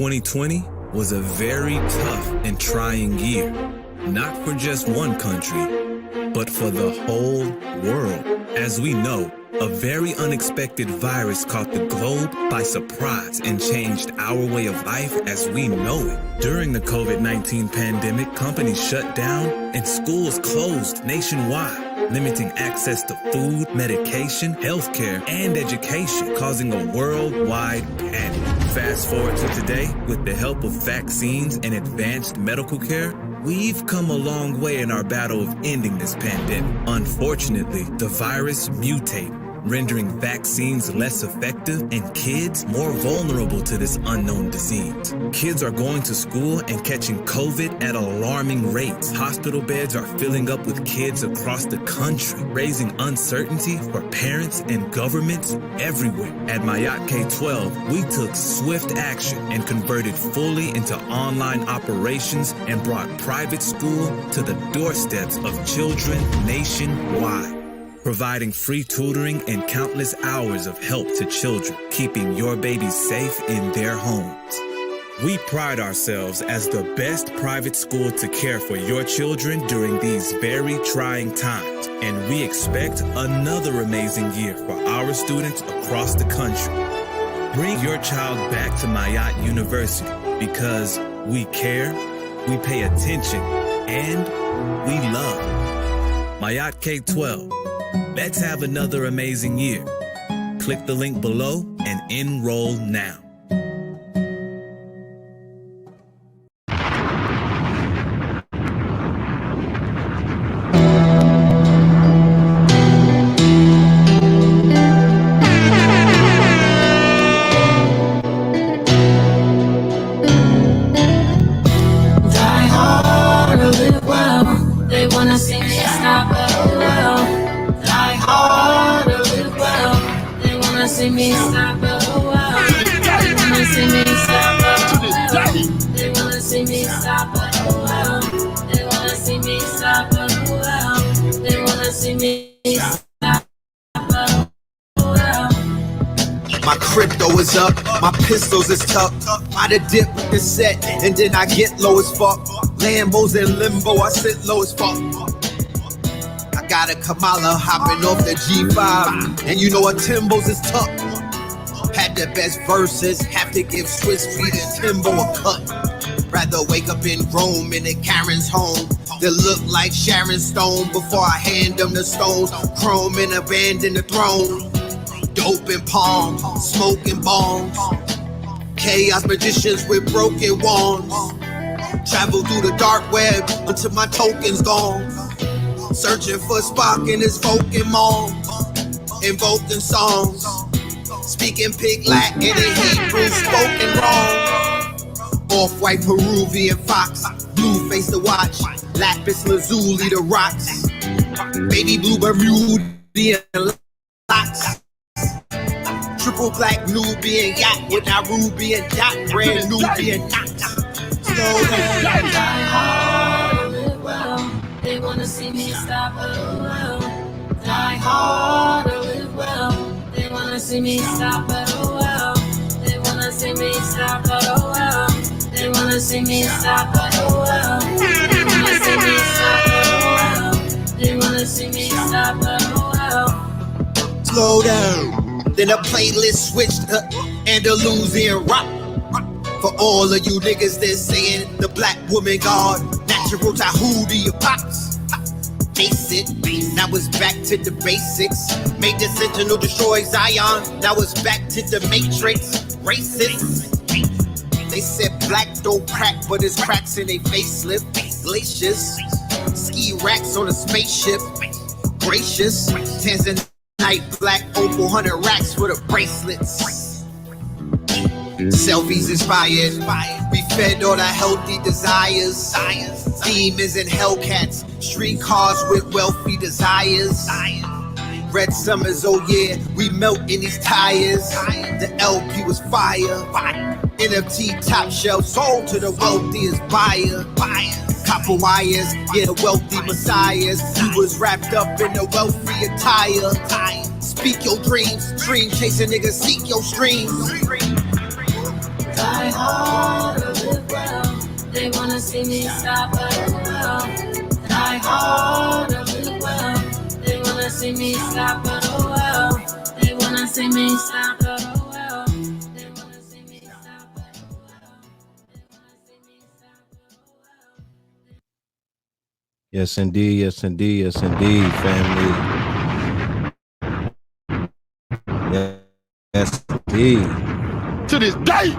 2020 was a very tough and trying year, not for just one country, but for the whole world. As we know, a very unexpected virus caught the globe by surprise and changed our way of life as we know it. During the COVID-19 pandemic, companies shut down and schools closed nationwide, limiting access to food, medication, healthcare, and education, causing a worldwide panic. Fast forward to today, with the help of vaccines and advanced medical care, we've come a long way in our battle of ending this pandemic. Unfortunately, the virus mutated, rendering vaccines less effective and kids more vulnerable to this unknown disease. Kids are going to school and catching COVID at alarming rates. Hospital beds are filling up with kids across the country, raising uncertainty for parents and governments everywhere. At Mayat K-12, we took swift action and converted fully into online operations and brought private school to the doorsteps of children nationwide, providing free tutoring and countless hours of help to children, keeping your babies safe in their homes. We pride ourselves as the best private school to care for your children during these very trying times, and we expect another amazing year for our students across the country. Bring your child back to Mayat University because we care, we pay attention, and we love. Mayat K-12. Let's have another amazing year. Click the link below and enroll now. Die hard or live well. They wanna see me stop it well. Die hard or live well. They wanna see me stop it well. They wanna see me stop it well. They wanna see me stop it well. They wanna see me stop it well. They wanna see me stop it well. My crypto is up, my pistols is tucked. I'd dip with the set, and then I get low as fuck. Lambos in limbo, I sit low as fuck. I got a Kamala hopping off the G5, and you know a Timbo's is tough. Had the best verses, have to give Swiss Beat and Timbo a cut. Rather wake up in Rome in a Karen's home that look like Sharon Stone before I hand them the stones. Chrome and abandon the throne. Dope and palm, smoking bombs. Chaos magicians with broken wands. Travel through the dark web until my token's gone. Searching for Spock in his Pokemon. Invoking songs. Speaking pig Latin and Hebrew spoken wrong. Off-white Peruvian fox. Blue face to watch. Lapis lazuli the rocks. Baby blue Bermudian locks. Triple black Nubian yacht with Nairobian dot. Brand Nubian knot. Slow down. Die hard or live well. They wanna see me stop it well. Die hard or live well. They wanna see me stop it well. They wanna see me stop it well. They wanna see me stop it well. They wanna see me stop it well. They wanna see me stop it well. Slow down. Then the playlist switched to Andalusian rock. For all of you niggas that saying the black woman god, natural Tahuti your pops. Face it, now it's back to the basics. Made the Sentinel destroy Zion, now it's back to the Matrix. Racist. They said black don't crack, but it's cracks in they facelift. Glaciers, ski racks on a spaceship. Gracious, Tanzanite black opal 100 racks for the bracelets. Selfies inspired, we fed all our healthy desires. Demons and Hellcats, streetcars with wealthy desires. Red summers, oh yeah, we melt in these tires. The LP was fire. NFT top shelf sold to the wealthiest buyer. Copper wires, yeah, the wealthy messiahs. He was wrapped up in the wealthy attire. Speak your dreams, dream chasing niggas, seek your streams. Die hard or live well. They wanna see me stop or do well. Die hard or live well. They wanna see me stop or do well. They wanna see me stop or do well. They wanna see me stop or do well. They wanna see me stop or do well. Yes, indeed. Yes, indeed. Yes, indeed, family. Yes, indeed. To this day.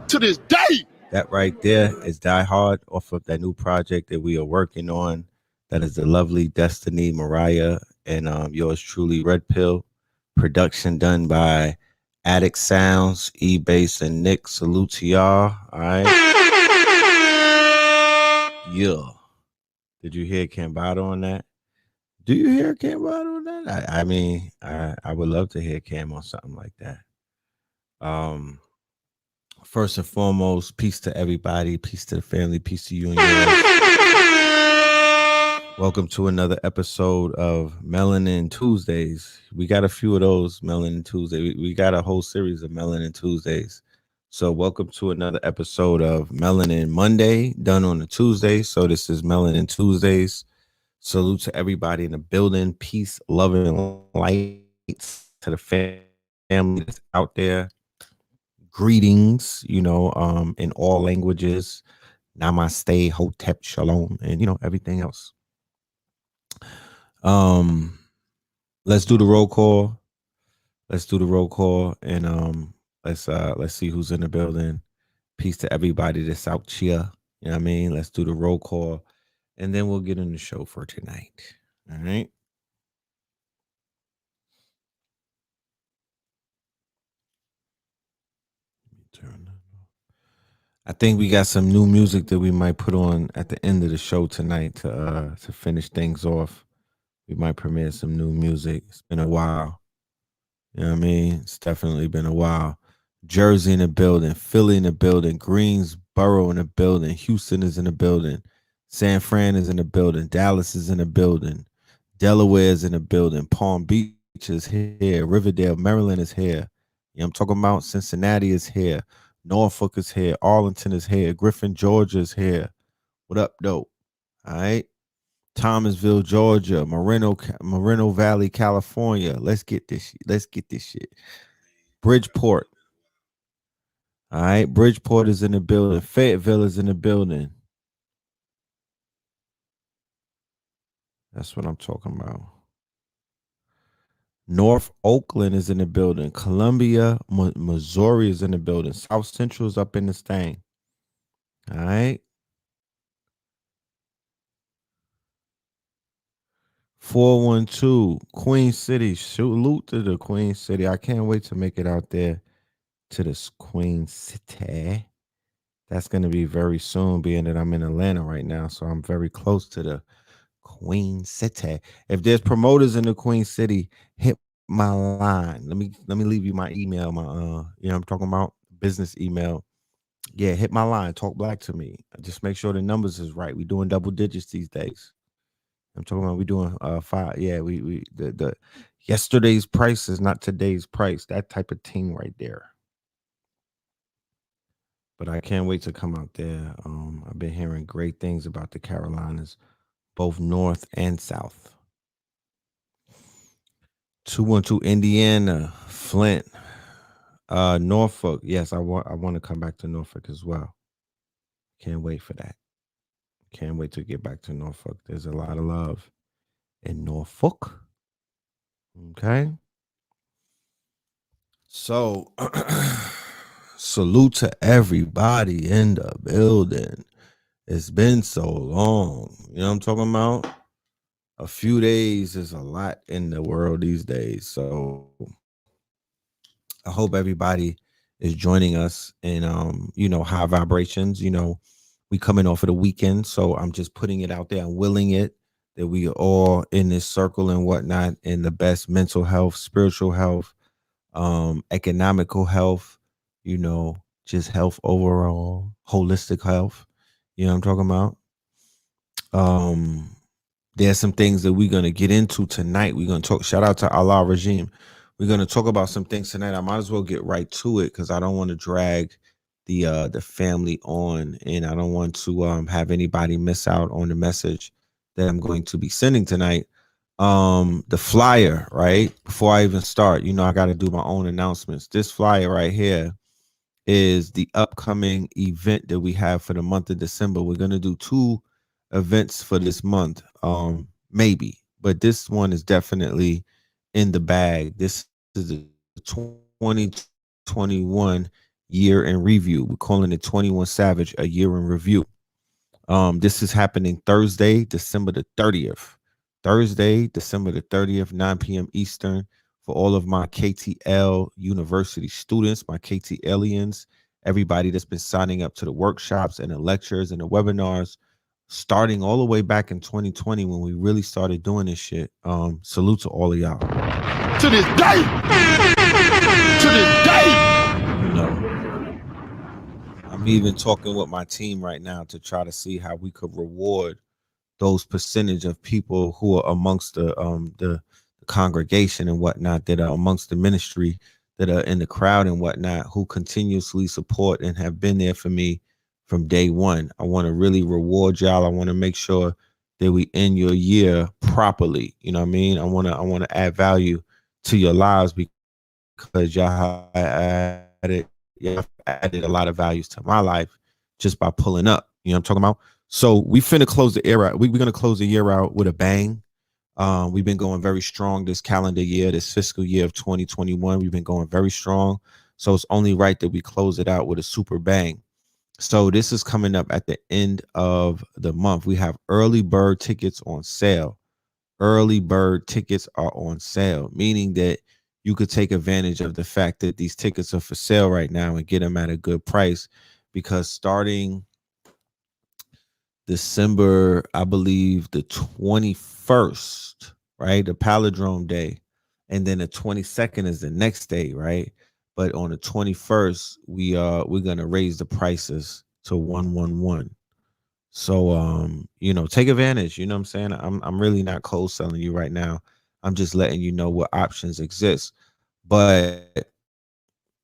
To this day. That right there is Die Hard off of that new project that we are working on. That is the lovely Destiny Mariah and yours truly, Red Pill. Production done by Addict Sounds, E-Bass, and Nick. Salute to y'all. All right. Yeah. Did you hear Cambado on that? Do you hear Cambado on that? I mean, I would love to hear Cam on something like that. First and foremost, peace to everybody, peace to the family, peace to you and yours. Welcome to another episode of Melanin Tuesdays. We got a few of those Melanin Tuesdays. We got a whole series of Melanin Tuesdays. So welcome to another episode of Melanin Monday, done on a Tuesday. So this is Melanin Tuesdays. Salute to everybody in the building. Peace, love, and lights to the family that's out there. Greetings, in all languages. Namaste, Hotep, Shalom, and everything else. Let's do the roll call. And let's see who's in the building. Peace to everybody that's out here. You know what I mean? Let's do the roll call, and then we'll get in the show for tonight. All right. Turn that off. I think we got some new music that we might put on at the end of the show tonight to finish things off. We might premiere some new music. It's been a while. You know what I mean? It's definitely been a while. Jersey in the building, Philly in the building, Greensboro in the building, Houston is in the building, San Fran is in the building, Dallas is in the building, Delaware is in the building, Palm Beach is here, Riverdale, Maryland is here. You know I'm talking about? Cincinnati is here, Norfolk is here, Arlington is here, Griffin, Georgia is here. What up, dope? All right. Thomasville, Georgia, Moreno Valley, California. Let's get this shit. Bridgeport. All right. Bridgeport is in the building. Fayetteville is in the building. That's what I'm talking about. North Oakland is in the building. Columbia, Missouri is in the building. South Central is up in this thing. All right. 412 Queen City. Salute to the Queen City. I can't wait to make it out there to this Queen City. That's going to be very soon, being that I'm in Atlanta right now. So I'm very close to the Queen City. If there's promoters in the Queen City, hit my line. Let me leave you my email, I'm talking about business email. Yeah, hit my line. Talk black to me. Just make sure the numbers is right. We doing double digits these days. I'm talking about we doing 5. Yeah, we the yesterday's price is not today's price. That type of thing right there. But I can't wait to come out there. I've been hearing great things about the Carolinas, both north and south. 212 Indiana, Flint, Norfolk. Yes, I want to come back to Norfolk as well. Can't wait for that. Can't wait to get back to Norfolk. There's a lot of love in Norfolk. Okay. So salute to everybody in the building. It's been so long. You know what I'm talking about? A few days is a lot in the world these days. So I hope everybody is joining us in high vibrations. We coming off of the weekend, so I'm just putting it out there. I'm willing it that we are all in this circle and whatnot in the best mental health, spiritual health, economical health, just health overall, holistic health. You know what I'm talking about? There's some things that we're going to get into tonight. We're going to talk, shout out to Allah Regime. We're going to talk about some things tonight. I might as well get right to it because I don't want to drag the family on, and I don't want to have anybody miss out on the message that I'm going to be sending tonight. The flyer, right? Before I even start, I got to do my own announcements. This flyer right here is the upcoming event that we have for the month of December. We're gonna do two events for this month, maybe, but this one is definitely in the bag. This is the 2021 year in review. We're calling it 21 Savage, a year in review. This is happening Thursday, December the 30th. Thursday, December the 30th, 9 p.m. Eastern, for all of my KTL University students, my KTLians, everybody that's been signing up to the workshops and the lectures and the webinars, starting all the way back in 2020 when we really started doing this shit. Salute to all of y'all. To this day. To this day. You know, I'm even talking with my team right now to try to see how we could reward those percentage of people who are amongst the congregation and whatnot, that are amongst the ministry, that are in the crowd and whatnot, who continuously support and have been there for me from day one. I want to really reward y'all. I want to make sure that we end your year properly. You know what I mean? I want to add value to your lives, because y'all have added a lot of values to my life just by pulling up. You know what I'm talking about? So we finna close the year out. We're gonna close the year out with a bang. We've been going very strong this calendar year, this fiscal year of 2021. We've been going very strong. So it's only right that we close it out with a super bang. So this is coming up at the end of the month. We have early bird tickets on sale. Early bird tickets are on sale, meaning that you could take advantage of the fact that these tickets are for sale right now and get them at a good price, because starting December, I believe the 21st, right? The Palindrome Day. And then the 22nd is the next day, right? But on the 21st, we're gonna raise the prices to 111. So take advantage. You know what I'm saying? I'm really not cold selling you right now. I'm just letting you know what options exist. But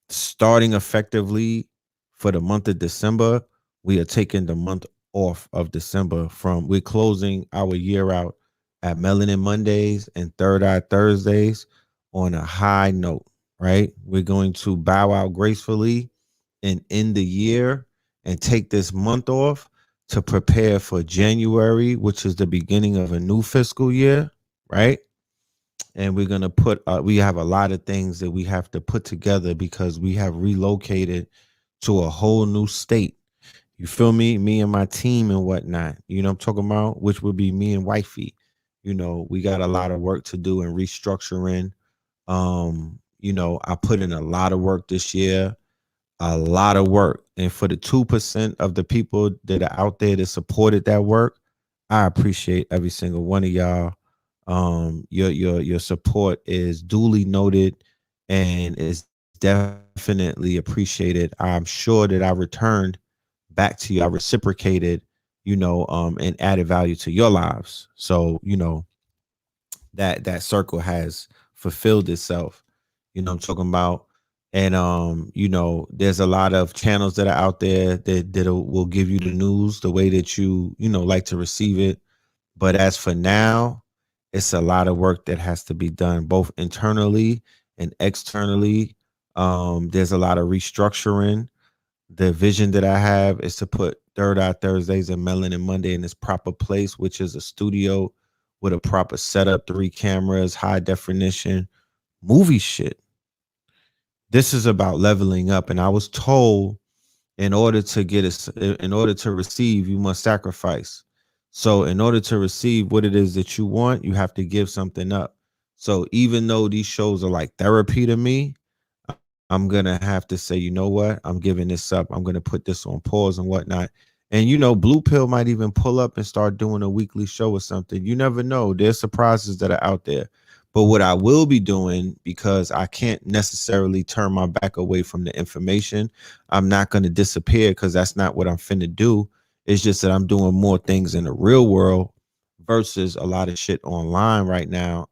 starting effectively for the month of December, we are taking the month off of December. We're closing our year out at Melanin Mondays and Third Eye Thursdays on a high note, right? We're going to bow out gracefully and end the year and take this month off to prepare for January, which is the beginning of a new fiscal year, right? And we're going to we have a lot of things that we have to put together because we have relocated to a whole new state. You feel me? Me and my team and whatnot, I'm talking about, which would be me and wifey. We got a lot of work to do in restructuring. I put in a lot of work this year, a lot of work. And for the 2% of the people that are out there that supported that work, I appreciate every single one of y'all. Your support is duly noted and is definitely appreciated. I'm sure that I returned back to you. I reciprocated, and added value to your lives. So, that circle has fulfilled itself. I'm talking about. And there's a lot of channels that are out there that will give you the news the way that you like to receive it. But as for now, it's a lot of work that has to be done, both internally and externally. There's a lot of restructuring. The vision that I have is to put Third Eye Thursdays and Melanin Monday in its proper place, which is a studio with a proper setup, 3 cameras, high definition, movie shit. This is about leveling up. And I was told in order to receive, you must sacrifice. So in order to receive what it is that you want, you have to give something up. So even though these shows are like therapy to me, I'm going to have to say, you know what? I'm giving this up. I'm going to put this on pause and whatnot. And, Blue Pill might even pull up and start doing a weekly show or something. You never know. There's surprises that are out there. But what I will be doing, because I can't necessarily turn my back away from the information, I'm not going to disappear, because that's not what I'm finna do. It's just that I'm doing more things in the real world versus a lot of shit online right now.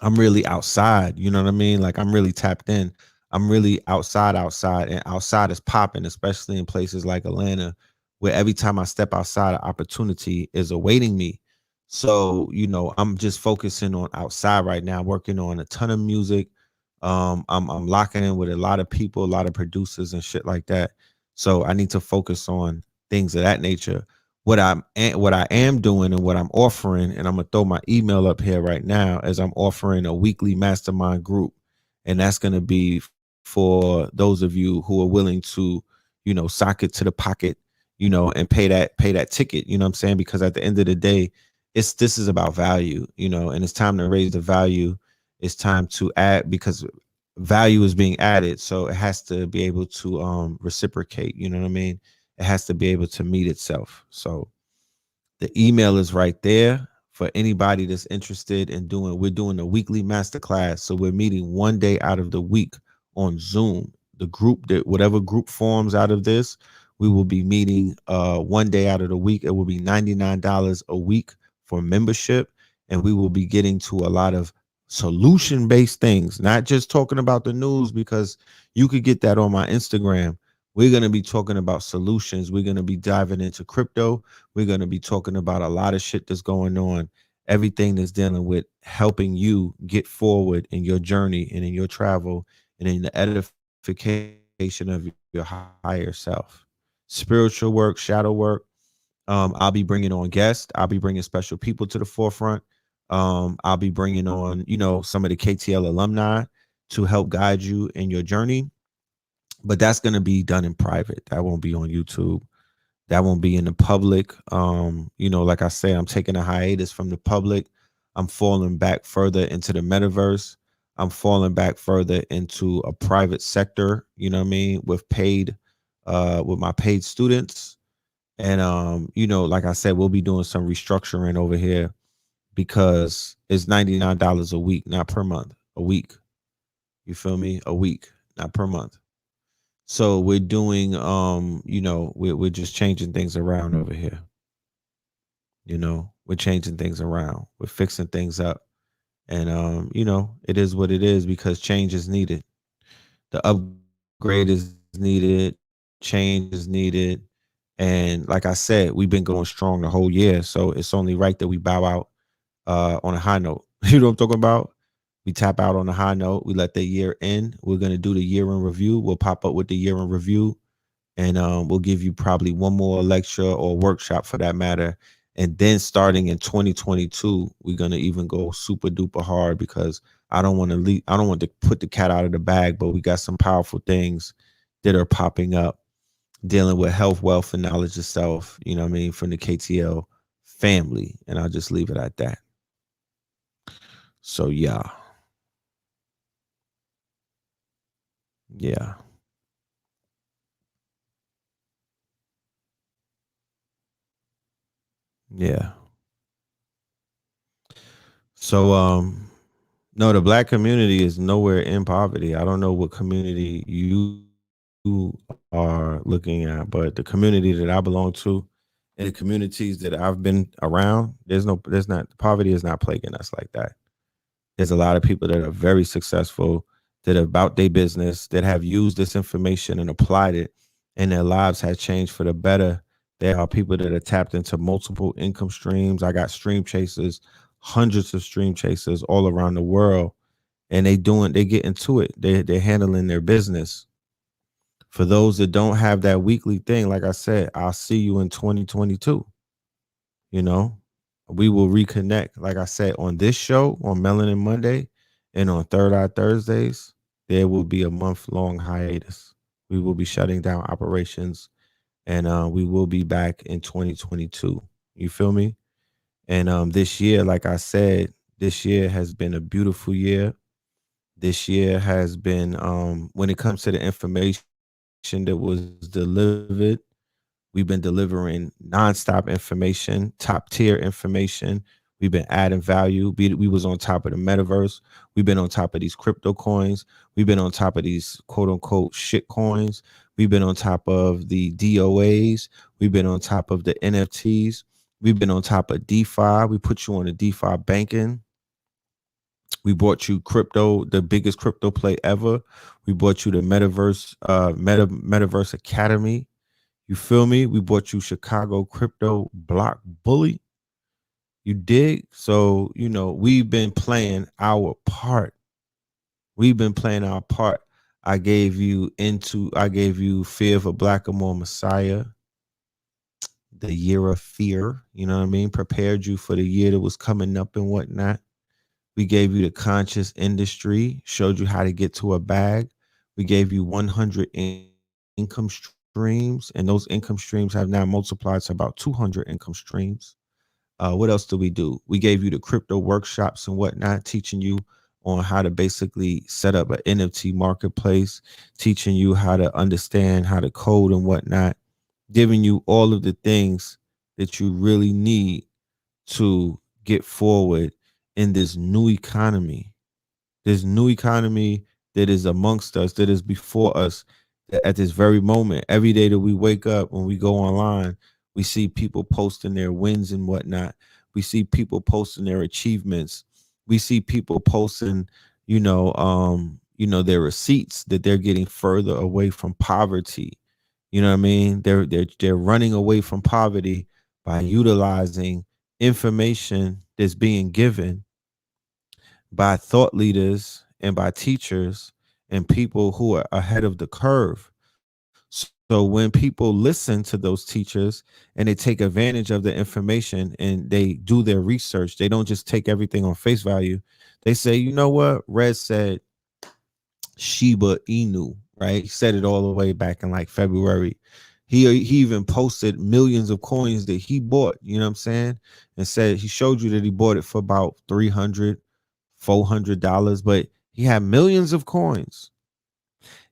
I'm really outside, you know what I mean? Like, I'm really tapped in. I'm really outside, and outside is popping, especially in places like Atlanta, where every time I step outside, an opportunity is awaiting me. So, I'm just focusing on outside right now, working on a ton of music. I'm locking in with a lot of people, a lot of producers and shit like that. So I need to focus on things of that nature. What I am doing and what I'm offering, and I'm gonna throw my email up here right now, as I'm offering a weekly mastermind group, and that's gonna be for those of you who are willing to, sock it to the pocket, and pay that ticket. You know what I'm saying? Because at the end of the day, this is about value, and it's time to raise the value. It's time to add, because value is being added, so it has to be able to reciprocate. You know what I mean? It has to be able to meet itself. So the email is right there for anybody that's interested in doing. We're doing a weekly masterclass, so we're meeting one day out of the week on Zoom. The group, that whatever group forms out of this, we will be meeting one day out of the week. It will be $99 a week for membership, and we will be getting to a lot of solution based things, not just talking about the news, because you could get that on my Instagram. We're going to be talking about solutions. We're going to be diving into crypto. We're going to be talking about a lot of shit that's going on, everything that's dealing with helping you get forward in your journey and in your travel and in the edification of your higher self. Spiritual work, shadow work. I'll be bringing on guests. I'll be bringing special people to the forefront. I'll be bringing on, some of the KTL alumni to help guide you in your journey. But that's going to be done in private. That won't be on YouTube. That won't be in the public. Like I say, I'm taking a hiatus from the public. I'm falling back further into the metaverse. I'm falling back further into a private sector, you know what I mean, with my paid students. And like I said, we'll be doing some restructuring over here, because it's $99 a week, not per month, a week. You feel me? A week, not per month. So we're doing, we're just changing things around over here. We're changing things around. We're fixing things up. And, it is what it is, because change is needed. The upgrade is needed. Change is needed. And like I said, we've been going strong the whole year. So it's only right that we bow out on a high note. You know what I'm talking about? We tap out on a high note. We let the year end. We're going to do the year in review. We'll pop up with the year in review, and we'll give you probably one more lecture or workshop for that matter. And then starting in 2022, we're going to even go super duper hard, because I don't want to leave. I don't want to put the cat out of the bag, but we got some powerful things that are popping up, dealing with health, wealth, and knowledge of self, you know what I mean, from the KTL family. And I'll just leave it at that. So yeah. Yeah. Yeah. So no, the black community is nowhere in poverty. I don't know what community you are looking at, but the community that I belong to and the communities that I've been around, there's not, poverty is not plaguing us like that. There's a lot of people that are very successful, that are about their business, that have used this information and applied it, and their lives have changed for the better. There are people that are tapped into multiple income streams. I got stream chasers, hundreds of stream chasers all around the world, and they get into it. They're handling their business. For those that don't have that weekly thing, like I said, I'll see you in 2022. You know, we will reconnect, like I said, on this show on Melanin Monday, and on Third Eye Thursdays. There will be a month-long hiatus. We will be shutting down operations, and we will be back in 2022. You feel me? And this year, like I said, this year has been a beautiful year. This year has been, when it comes to the information that was delivered, we've been delivering nonstop information, top tier information. We've been adding value. We was on top of the metaverse. We've been on top of these crypto coins. We've been on top of these quote unquote shit coins. We've been on top of the DOAs. We've been on top of the NFTs. We've been on top of DeFi. We put you on the DeFi banking. We brought you crypto, the biggest crypto play ever. We brought you the Metaverse Academy. You feel me? We brought you Chicago Crypto Block Bully. You dig? So, we've been playing our part. We've been playing our part. I gave you Fear of a Blackamoor Messiah, the year of fear. You know what I mean? Prepared you for the year that was coming up and whatnot. We gave you the conscious industry, showed you how to get to a bag. We gave you 100 income streams, and those income streams have now multiplied to about 200 income streams. What else do we do? We gave you the crypto workshops and whatnot, teaching you on how to basically set up an NFT marketplace, teaching you how to understand how to code and whatnot, giving you all of the things that you really need to get forward in this new economy that is amongst us, that is before us, that at this very moment. Every day that we wake up, when we go online, we see people posting their wins and whatnot. We see people posting their achievements. We see people posting, their receipts that they're getting further away from poverty. You know what I mean? They're running away from poverty by utilizing information that's being given by thought leaders and by teachers and people who are ahead of the curve. So when people listen to those teachers and they take advantage of the information and they do their research, they don't just take everything on face value. They say, you know what? Red said Shiba Inu, right? He said it all the way back in like February. He even posted millions of coins that he bought, you know what I'm saying? And said he showed you that he bought it for about $400, but he had millions of coins.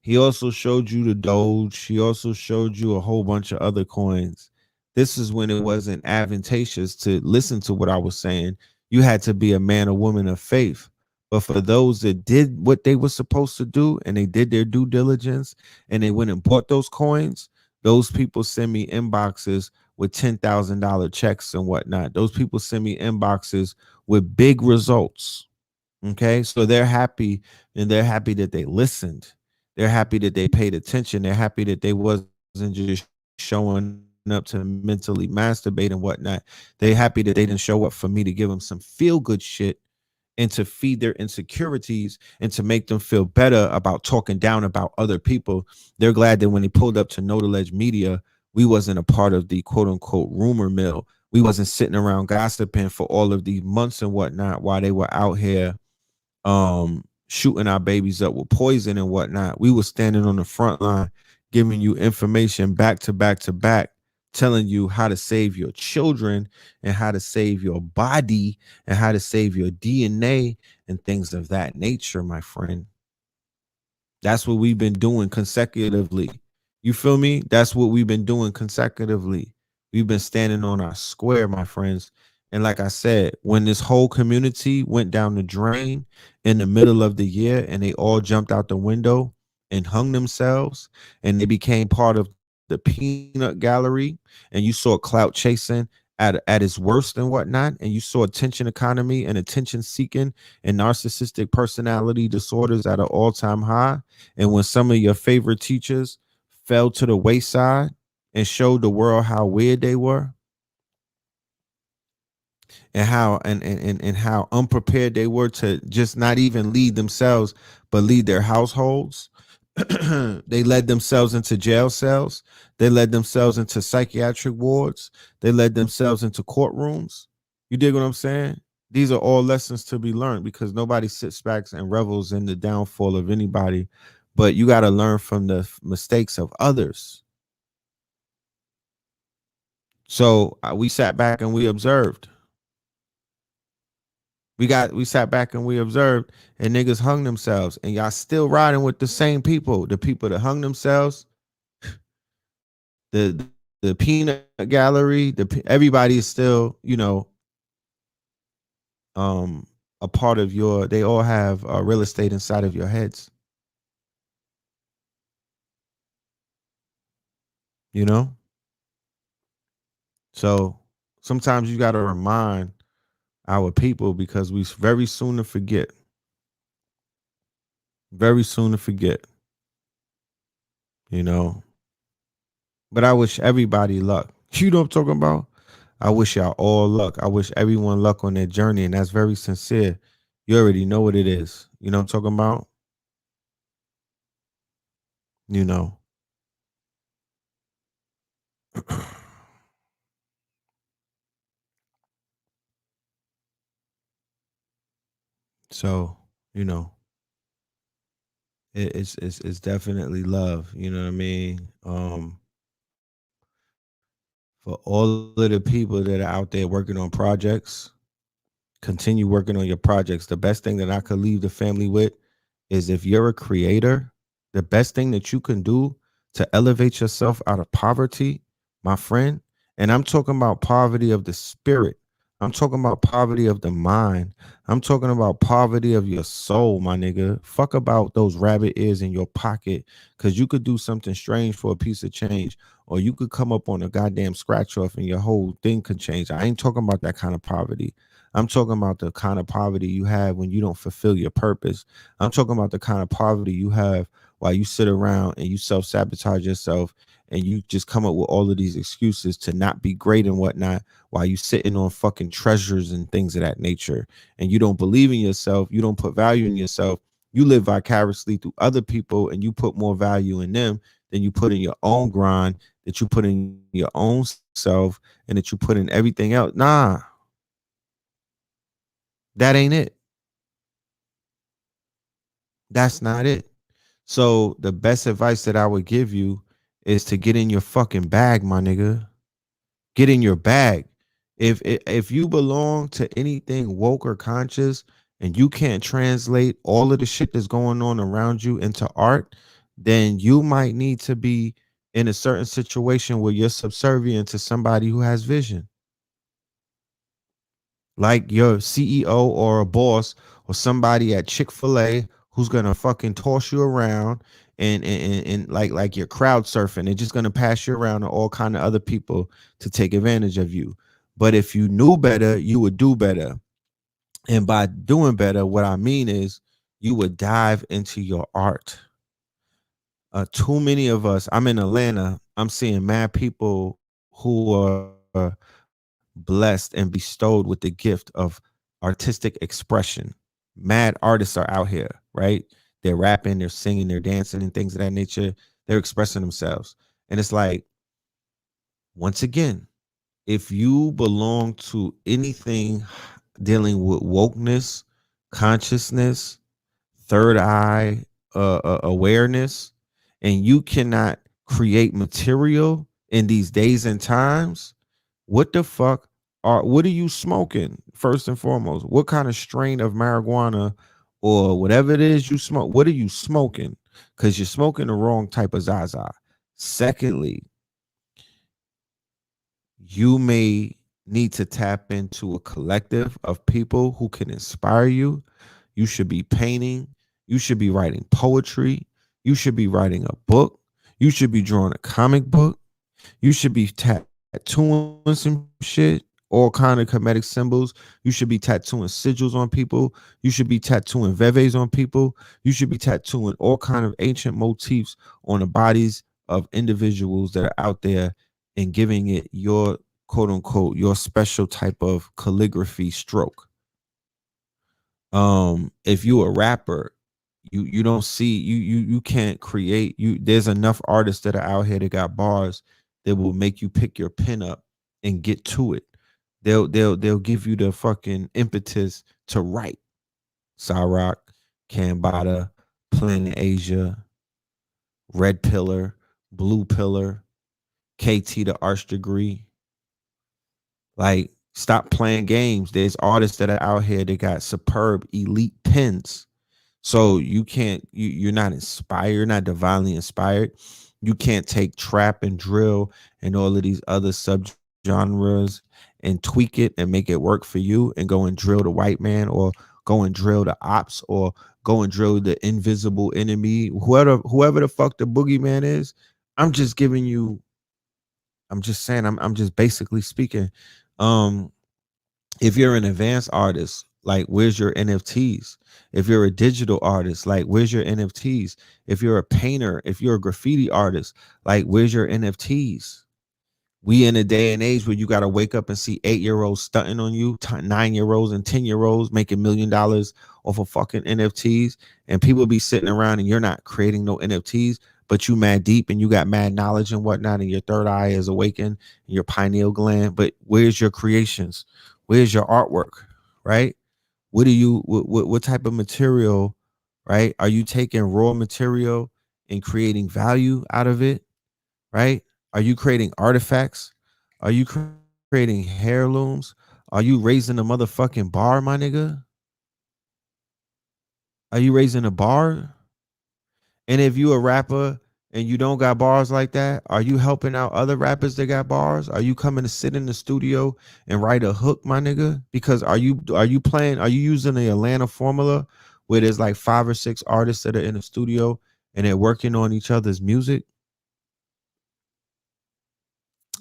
He also showed you the Doge. He also showed you a whole bunch of other coins. This is when it wasn't advantageous to listen to what I was saying. You had to be a man or woman of faith. But for those that did what they were supposed to do and they did their due diligence and they went and bought those coins, those people send me inboxes with $10,000 checks and whatnot. Those people send me inboxes with big results. Okay, so they're happy, and they're happy that they listened. They're happy that they paid attention. They're happy that they wasn't just showing up to mentally masturbate and whatnot. They happy that they didn't show up for me to give them some feel good shit and to feed their insecurities and to make them feel better about talking down about other people. They're glad that when they pulled up to Know the Ledge Media, we wasn't a part of the quote unquote rumor mill. We wasn't sitting around gossiping for all of these months and whatnot while they were out here shooting our babies up with poison and whatnot. We were standing on the front line giving you information back to back to back, telling you how to save your children and how to save your body and how to save your DNA and things of that nature, my friend. That's what we've been doing consecutively. You feel me? That's what we've been doing consecutively. We've been standing on our square, my friends. And like I said, when this whole community went down the drain in the middle of the year and they all jumped out the window and hung themselves and they became part of the peanut gallery, and you saw clout chasing at its worst and whatnot, and you saw attention economy and attention seeking and narcissistic personality disorders at an all-time high, and when some of your favorite teachers fell to the wayside and showed the world how weird they were and how unprepared they were to just not even lead themselves but lead their households. They led themselves into jail cells. They led themselves into psychiatric wards. They led themselves into courtrooms. You dig what I'm saying? These are all lessons to be learned because nobody sits back and revels in the downfall of anybody, but you got to learn from the mistakes of others. So we sat back and we observed. We sat back and we observed, and niggas hung themselves, and y'all still riding with the same people. The people that hung themselves, the peanut gallery, everybody is still, a part of your. They all have real estate inside of your heads. You know, so sometimes you got to remind our people because we very soon to forget. Very soon to forget, you know. But I wish everybody luck. You know what I'm talking about? I wish y'all all luck. I wish everyone luck on their journey, and that's very sincere. You already know what it is. You know what I'm talking about? You know. So, you know, it's definitely love. You know what I mean? For all of the people that are out there working on projects, continue working on your projects. The best thing that I could leave the family with is, if you're a creator, the best thing that you can do to elevate yourself out of poverty, my friend, and I'm talking about poverty of the spirit. I'm talking about poverty of the mind. I'm talking about poverty of your soul, my nigga. Fuck about those rabbit ears in your pocket, because you could do something strange for a piece of change, or you could come up on a goddamn scratch off and your whole thing could change. I ain't talking about that kind of poverty. I'm talking about the kind of poverty you have when you don't fulfill your purpose. I'm talking about the kind of poverty you have while you sit around and you self-sabotage yourself, and you just come up with all of these excuses to not be great and whatnot, while you sitting on fucking treasures and things of that nature. And you don't believe in yourself. You don't put value in yourself. You live vicariously through other people, and you put more value in them than you put in your own grind, that you put in your own self, and that you put in everything else. Nah, that ain't it. That's not it. So the best advice that I would give you is to get in your fucking bag, my nigga. Get in your bag. If you belong to anything woke or conscious, and you can't translate all of the shit that's going on around you into art, then you might need to be in a certain situation where you're subservient to somebody who has vision, like your CEO or a boss or somebody at Chick-fil-A, who's gonna fucking toss you around, and like you're crowd surfing. They're just gonna pass you around to all kind of other people to take advantage of you. But if you knew better, you would do better. And by doing better, what I mean is, you would dive into your art. Too many of us, I'm in Atlanta, I'm seeing mad people who are blessed and bestowed with the gift of artistic expression. Mad artists are out here, right? They're rapping, they're singing, they're dancing, and things of that nature. They're expressing themselves. And it's like, once again, if you belong to anything dealing with wokeness, consciousness, third eye awareness, and you cannot create material in these days and times, what the fuck what are you smoking? First and foremost, what kind of strain of marijuana or whatever it is you smoke, what are you smoking? Because you're smoking the wrong type of Zaza. Secondly, you may need to tap into a collective of people who can inspire you. You should be painting. You should be writing poetry. You should be writing a book. You should be drawing a comic book. You should be tattooing some shit, all kind of comedic symbols. You should be tattooing sigils on people. You should be tattooing veves on people. You should be tattooing all kind of ancient motifs on the bodies of individuals that are out there, and giving it your quote unquote your special type of calligraphy stroke. If you a rapper, you don't see, you can't create, you there's enough artists that are out here that got bars that will make you pick your pen up and get to it. They'll give you the fucking impetus to write. Cyrock, Cambada, Planet Asia, Red Pillar, Blue Pillar, KT the Arch Degree. Like, stop playing games. There's artists that are out here that got superb elite pens. So you can't, you're not inspired, not divinely inspired. You can't take trap and drill and all of these other subgenres and tweak it and make it work for you, and go and drill the white man, or go and drill the ops, or go and drill the invisible enemy, whoever the fuck the boogeyman is. I'm just giving you, I'm just saying, I'm just basically speaking. Um, if you're an advanced artist, Like, where's your NFTs? If you're a digital artist, like, where's your NFTs? If you're a painter, if you're a graffiti artist, like, where's your NFTs? We in a day and age where you got to wake up and see 8-year-olds stunting on you, 9-year-olds and 10-year-olds making $1 million off of fucking NFTs, and people be sitting around and you're not creating no NFTs, but you mad deep and you got mad knowledge and whatnot, and your third eye is awakened, and your pineal gland. But where's your creations? Where's your artwork? Right? What do you what type of material, right? Are you taking raw material and creating value out of it, right? Are you creating artifacts? Are you creating heirlooms? Are you raising a motherfucking bar, my nigga? Are you raising a bar? And if you a rapper and you don't got bars like that, are you helping out other rappers that got bars? Are you coming to sit in the studio and write a hook, my nigga? Because are you using the Atlanta formula where there's like 5 or 6 artists that are in the studio and they're working on each other's music?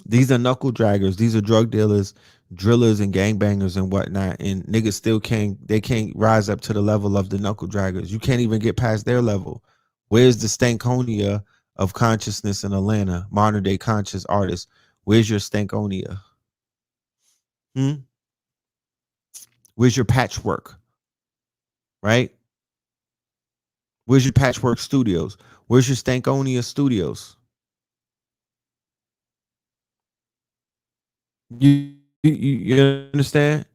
These are knuckle draggers. These are drug dealers, drillers, and gangbangers and whatnot. And niggas still can't rise up to the level of the knuckle draggers. You can't even get past their level. Where's the Stankonia of consciousness in Atlanta? Modern day conscious artists. Where's your Stankonia? Hmm? Where's your patchwork? Right? Where's your patchwork studios? Where's your Stankonia studios? You understand?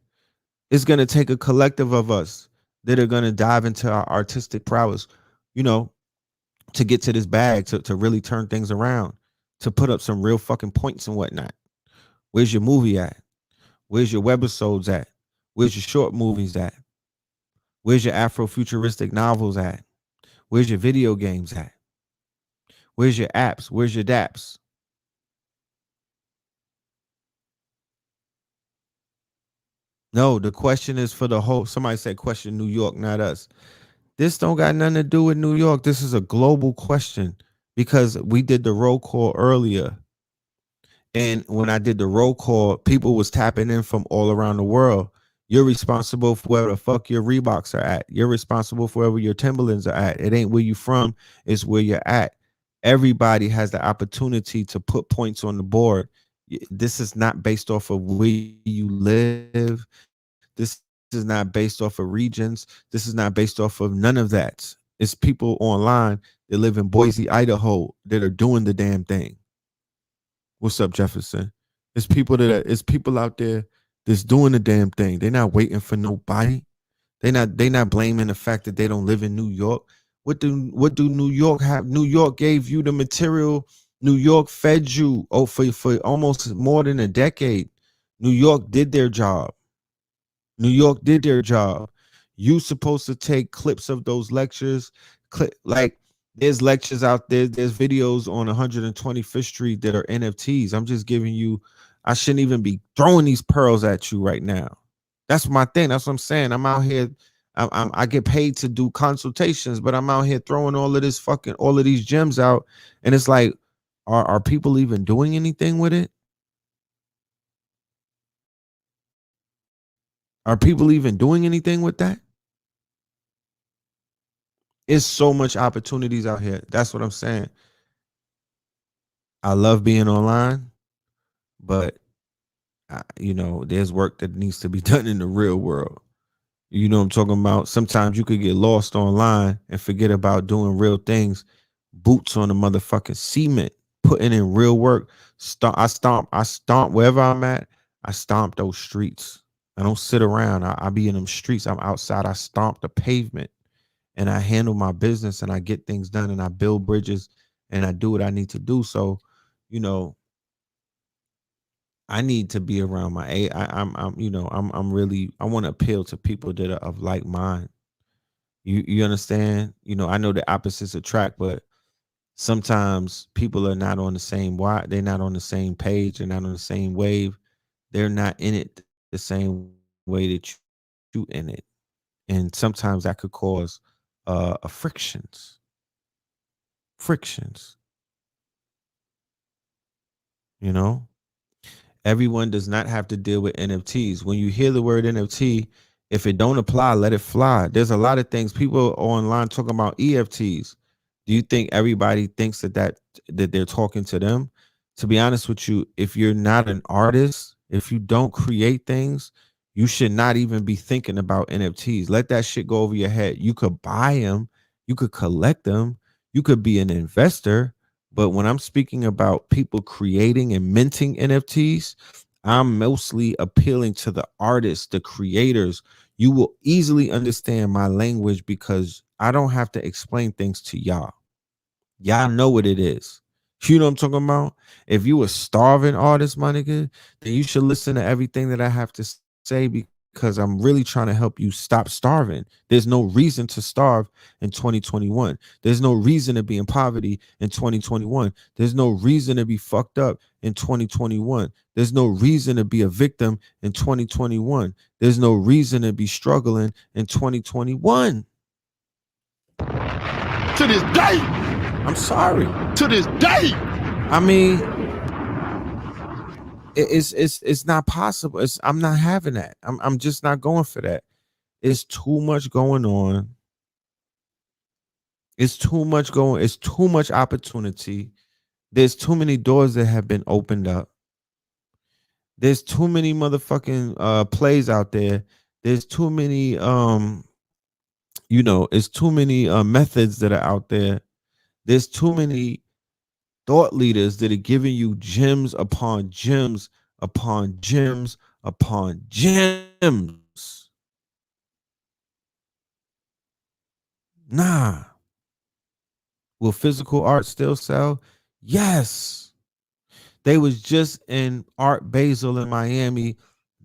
It's going to take a collective of us that are going to dive into our artistic prowess, you know, to get to this bag, to really turn things around, to put up some real fucking points and whatnot. Where's your movie at? Where's your webisodes at? Where's your short movies at? Where's your Afrofuturistic novels at? Where's your video games at? Where's your apps? Where's your dapps? No, the question is for the whole. Somebody said question New York, not us. This don't got nothing to do with New York. This is a global question because we did the roll call earlier. And when I did the roll call, people was tapping in from all around the world. You're responsible for where the fuck your Reeboks are at. You're responsible for wherever your Timberlands are at. It ain't where you from, it's where you're at. Everybody has the opportunity to put points on the board. This is not based off of where you live. This is not based off of regions. This is not based off of none of that. It's people online that live in Boise, Idaho that are doing the damn thing. What's up, Jefferson? It's people out there that's doing the damn thing. They're not waiting for nobody. They not blaming the fact that they don't live in New York. What do New York have? New York gave you the material. New York fed you for almost more than a decade. New York did their job. New York did their job. You supposed to take clips of those lectures. Like there's lectures out there. There's videos on 125th Street that are NFTs. I'm just giving you. I shouldn't even be throwing these pearls at you right now. That's my thing. That's what I'm saying. I'm out here. I get paid to do consultations, but I'm out here throwing all of these gems out, and it's like, are people even doing anything with it? Are people even doing anything with that? It's so much opportunities out here. That's what I'm saying. I love being online, but there's work that needs to be done in the real world. You know what I'm talking about? Sometimes you could get lost online and forget about doing real things. Boots on the motherfucking cement, putting in real work. I stomp wherever I'm at. I stomp those streets. I don't sit around. I be in them streets. I'm outside. I stomp the pavement and I handle my business and I get things done and I build bridges and I do what I need to do. So, you know, I need to be around my a I'm really I want to appeal to people that are of like mind. You understand? I know the opposites attract, but sometimes people are not on the same they're not on the same page, they're not on the same wave, they're not in it the same way that you in it. And sometimes that could cause a frictions, you know? Everyone does not have to deal with NFTs. When you hear the word NFT, If it don't apply, let it fly. There's a lot of things people online talking about EFTs. Do you think everybody thinks that they're talking to them? To be honest with you, if you're not an artist, if you don't create things, you should not even be thinking about NFTs. Let that shit go over your head. You could buy them, you could collect them, you could be an investor. But when I'm speaking about people creating and minting NFTs, I'm mostly appealing to the artists, the creators. You will easily understand my language because I don't have to explain things to y'all. Y'all know what it is. You know what I'm talking about? If you a starving artist, my nigga, then you should listen to everything that I have to say because I'm really trying to help you stop starving. There's no reason to starve in 2021. There's no reason to be in poverty in 2021. There's no reason to be fucked up in 2021. There's no reason to be a victim in 2021. There's no reason to be struggling in 2021. To this day. I'm sorry. To this day. I mean, it's not possible. I'm not having that. I'm just not going for that. It's too much going on. It's too much going. It's too much opportunity. There's too many doors that have been opened up. There's too many motherfucking plays out there. There's too many it's too many methods that are out there. There's too many thought leaders that are giving you gems upon gems upon gems upon gems. Nah. Will physical art still sell? Yes. They was just in Art Basel in Miami.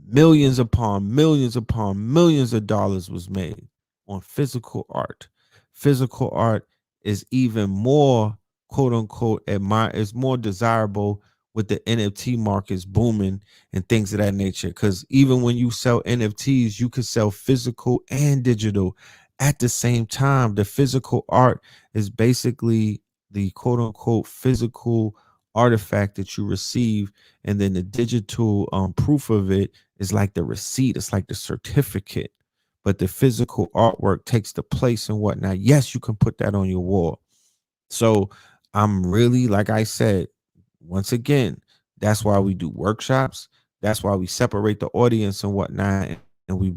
Millions upon millions of dollars was made on physical art. Physical art is even more quote unquote is more desirable with the NFT markets booming and things of that nature. Because even when you sell NFTs, you could sell physical and digital at the same time. The physical art is basically the quote unquote physical artifact that you receive, and then the digital proof of it is like the receipt. It's like the certificate. But the physical artwork takes the place and whatnot. Yes, you can put that on your wall. So I'm really, like I said, once again, that's why we do workshops. That's why we separate the audience and whatnot, and we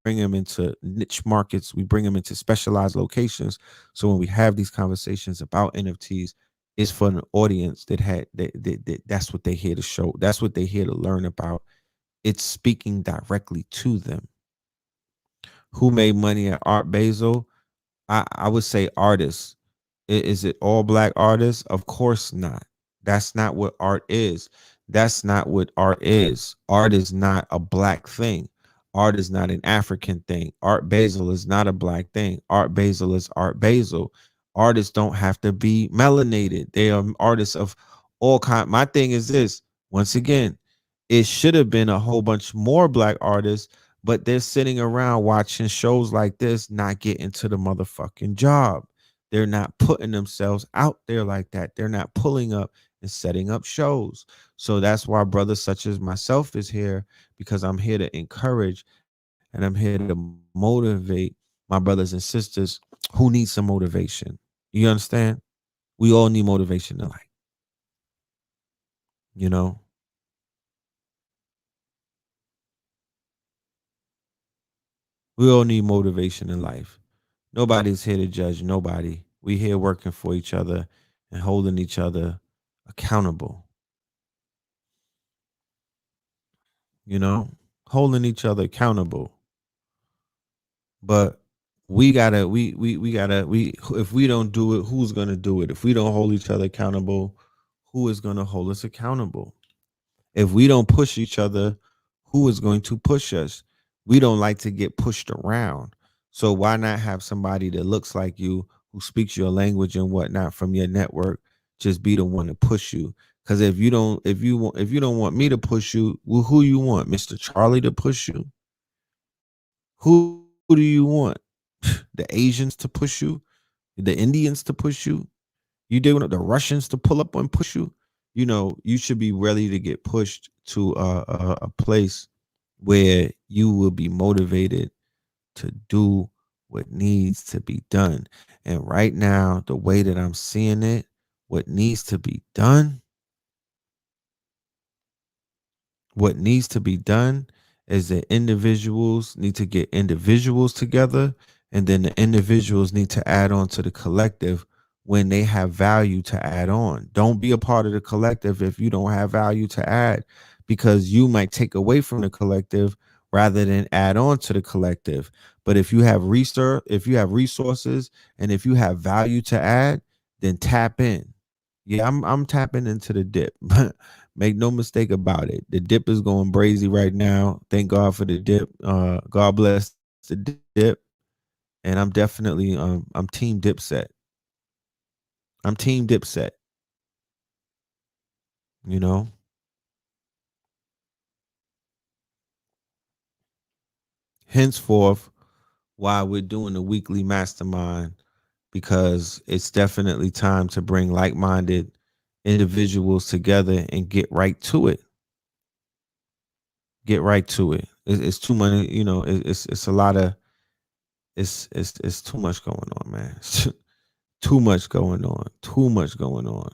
bring them into niche markets. We bring them into specialized locations. So when we have these conversations about NFTs, it's for an audience that's what they here to show. That's what they here to learn about. It's speaking directly to them. Who made money at Art Basel? I would say artists. Is it all black artists? Of course not. That's not what art is. That's not what art is. Art is not a black thing. Art is not an African thing. Art Basel is not a black thing. Art Basel is Art Basel. Artists don't have to be melanated. They are artists of all kind. My thing is this. Once again, it should have been a whole bunch more black artists, but they're sitting around watching shows like this, not getting to the motherfucking job. They're not putting themselves out there like that. They're not pulling up and setting up shows. So that's why brothers such as myself is here, because I'm here to encourage and I'm here to motivate my brothers and sisters who need some motivation. You understand? We all need motivation in life. You know? We all need motivation in life. Nobody's here to judge nobody. We here working for each other and holding each other accountable. You know, holding each other accountable. But we gotta, we gotta, we if we don't do it, who's gonna do it? If we don't hold each other accountable, who is gonna hold us accountable? If we don't push each other, who is going to push us? We don't like to get pushed around. So why not have somebody that looks like you, who speaks your language and whatnot from your network, just be the one to push you? Because if you don't want me to push you, well, who you want? Mr. Charlie to push you? Who do you want? The Asians to push you? The Indians to push you? You do want the Russians to pull up and push you? You know, you should be ready to get pushed to a place where you will be motivated to do what needs to be done. And right now, the way that I'm seeing it, what needs to be done, what needs to be done is that individuals need to get individuals together, and then the individuals need to add on to the collective when they have value to add on. Don't be a part of the collective if you don't have value to add, because you might take away from the collective rather than add on to the collective. But if you have research, if you have resources, and if you have value to add, then tap in. Yeah, I'm tapping into the dip. Make no mistake about it. The dip is going crazy right now. Thank God for the dip. God bless the dip. And I'm definitely I'm team Dipset. I'm team Dipset. You know, henceforth, why we're doing the weekly mastermind, because it's definitely time to bring like-minded individuals together and get right to it. Get right to it. It's too many. You know, it's a lot of it's too much going on, man. Too much going on. Too much going on.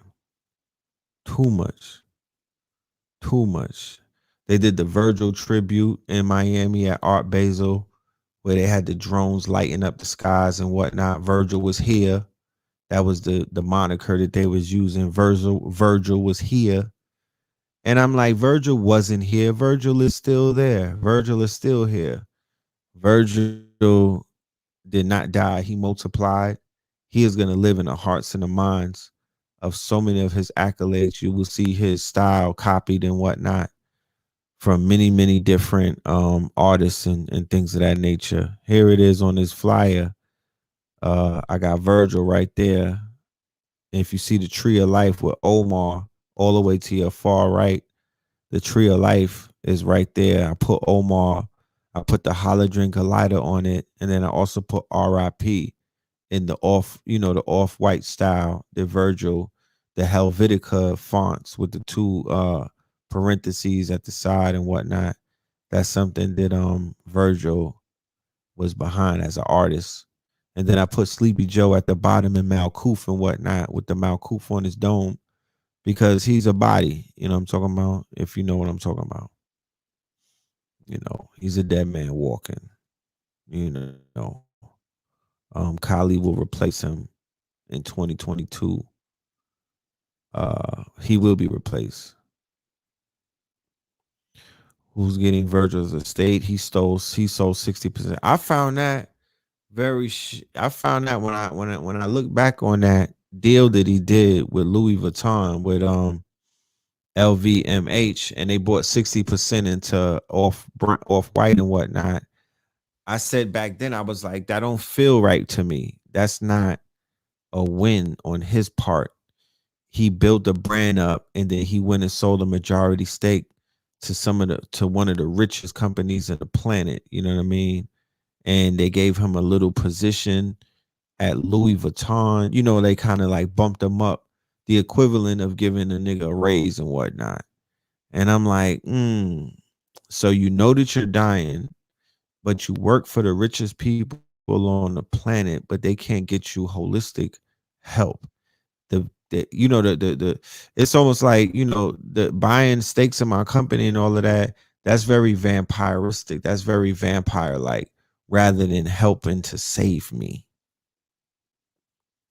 Too much. Too much. They did the Virgil tribute in Miami at Art Basel, where they had the drones lighting up the skies and whatnot. Virgil was here. That was the moniker that they was using. Virgil was here. And I'm like, Virgil wasn't here. Virgil is still there. Virgil is still here. Virgil did not die. He multiplied. He is going to live in the hearts and the minds of so many of his accolades. You will see his style copied and whatnot from many, many different artists and things of that nature. Here it is on this flyer. I got Virgil right there. And if you see the tree of life with Omar all the way to your far right, the tree of life is right there. I put Omar, I put the halogen collider on it, and then I also put RIP in the off, the off-white style, the Virgil, the Helvetica fonts with the two parentheses at the side and whatnot. That's something that Virgil was behind as an artist. And then I put Sleepy Joe at the bottom and Malkoof and whatnot with the Malkoof on his dome, because he's a body. You know what I'm talking about? If you know what I'm talking about. He's a dead man walking. You know, Kali will replace him in 2022. He will be replaced. Who's getting Virgil's estate? He sold 60%. I found that I found that when I look back on that deal that he did with Louis Vuitton with LVMH, and they bought 60% into off white and whatnot. I said back then, I was like, that don't feel right to me. That's not a win on his part. He built the brand up, and then he went and sold a majority stake to one of the richest companies on the planet. You know what I mean? And they gave him a little position at Louis Vuitton. They kind of like bumped him up, the equivalent of giving a nigga a raise and whatnot. And I'm like, so you know that you're dying, but you work for the richest people on the planet, but they can't get you holistic help. The it's almost like, the buying stakes in my company and all of that. That's very vampiristic. That's very vampire like, rather than helping to save me,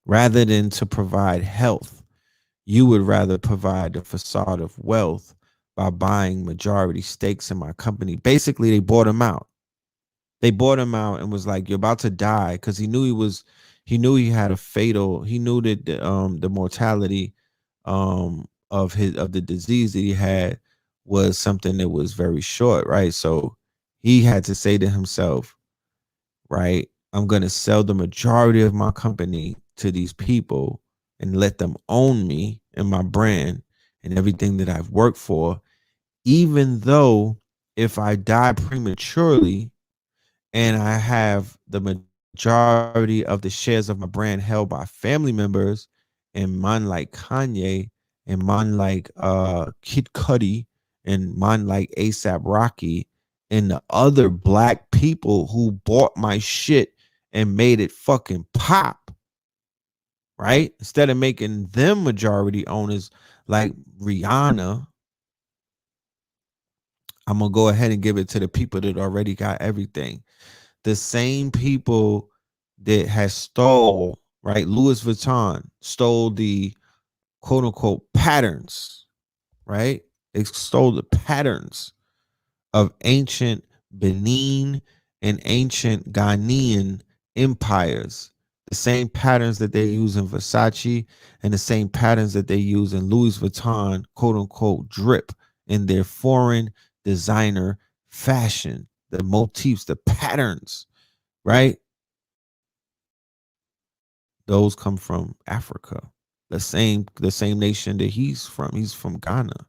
rather than to provide health. You would rather provide the facade of wealth by buying majority stakes in my company. Basically, they bought him out. They bought him out and was like, "You're about to die," because he knew he had a fatal. He knew that the mortality of the disease that he had was something that was very short, right? So he had to say to himself, right, I'm gonna sell the majority of my company to these people and let them own me and my brand and everything that I've worked for, even though if I die prematurely and I have the majority of the shares of my brand held by family members and man like Kanye and man like Kid Cudi and man like ASAP Rocky and the other black people who bought my shit and made it fucking pop, right? Instead of making them majority owners like Rihanna, I'm gonna go ahead and give it to the people that already got everything. The same people that has stole, right? Louis Vuitton stole the quote unquote patterns, right? They stole the patterns of ancient Benin and ancient Ghanaian empires. The same patterns that they use in Versace and the same patterns that they use in Louis Vuitton, quote unquote, drip in their foreign designer fashion. The motifs, the patterns, right? Those come from Africa. The same nation that he's from. He's from Ghana.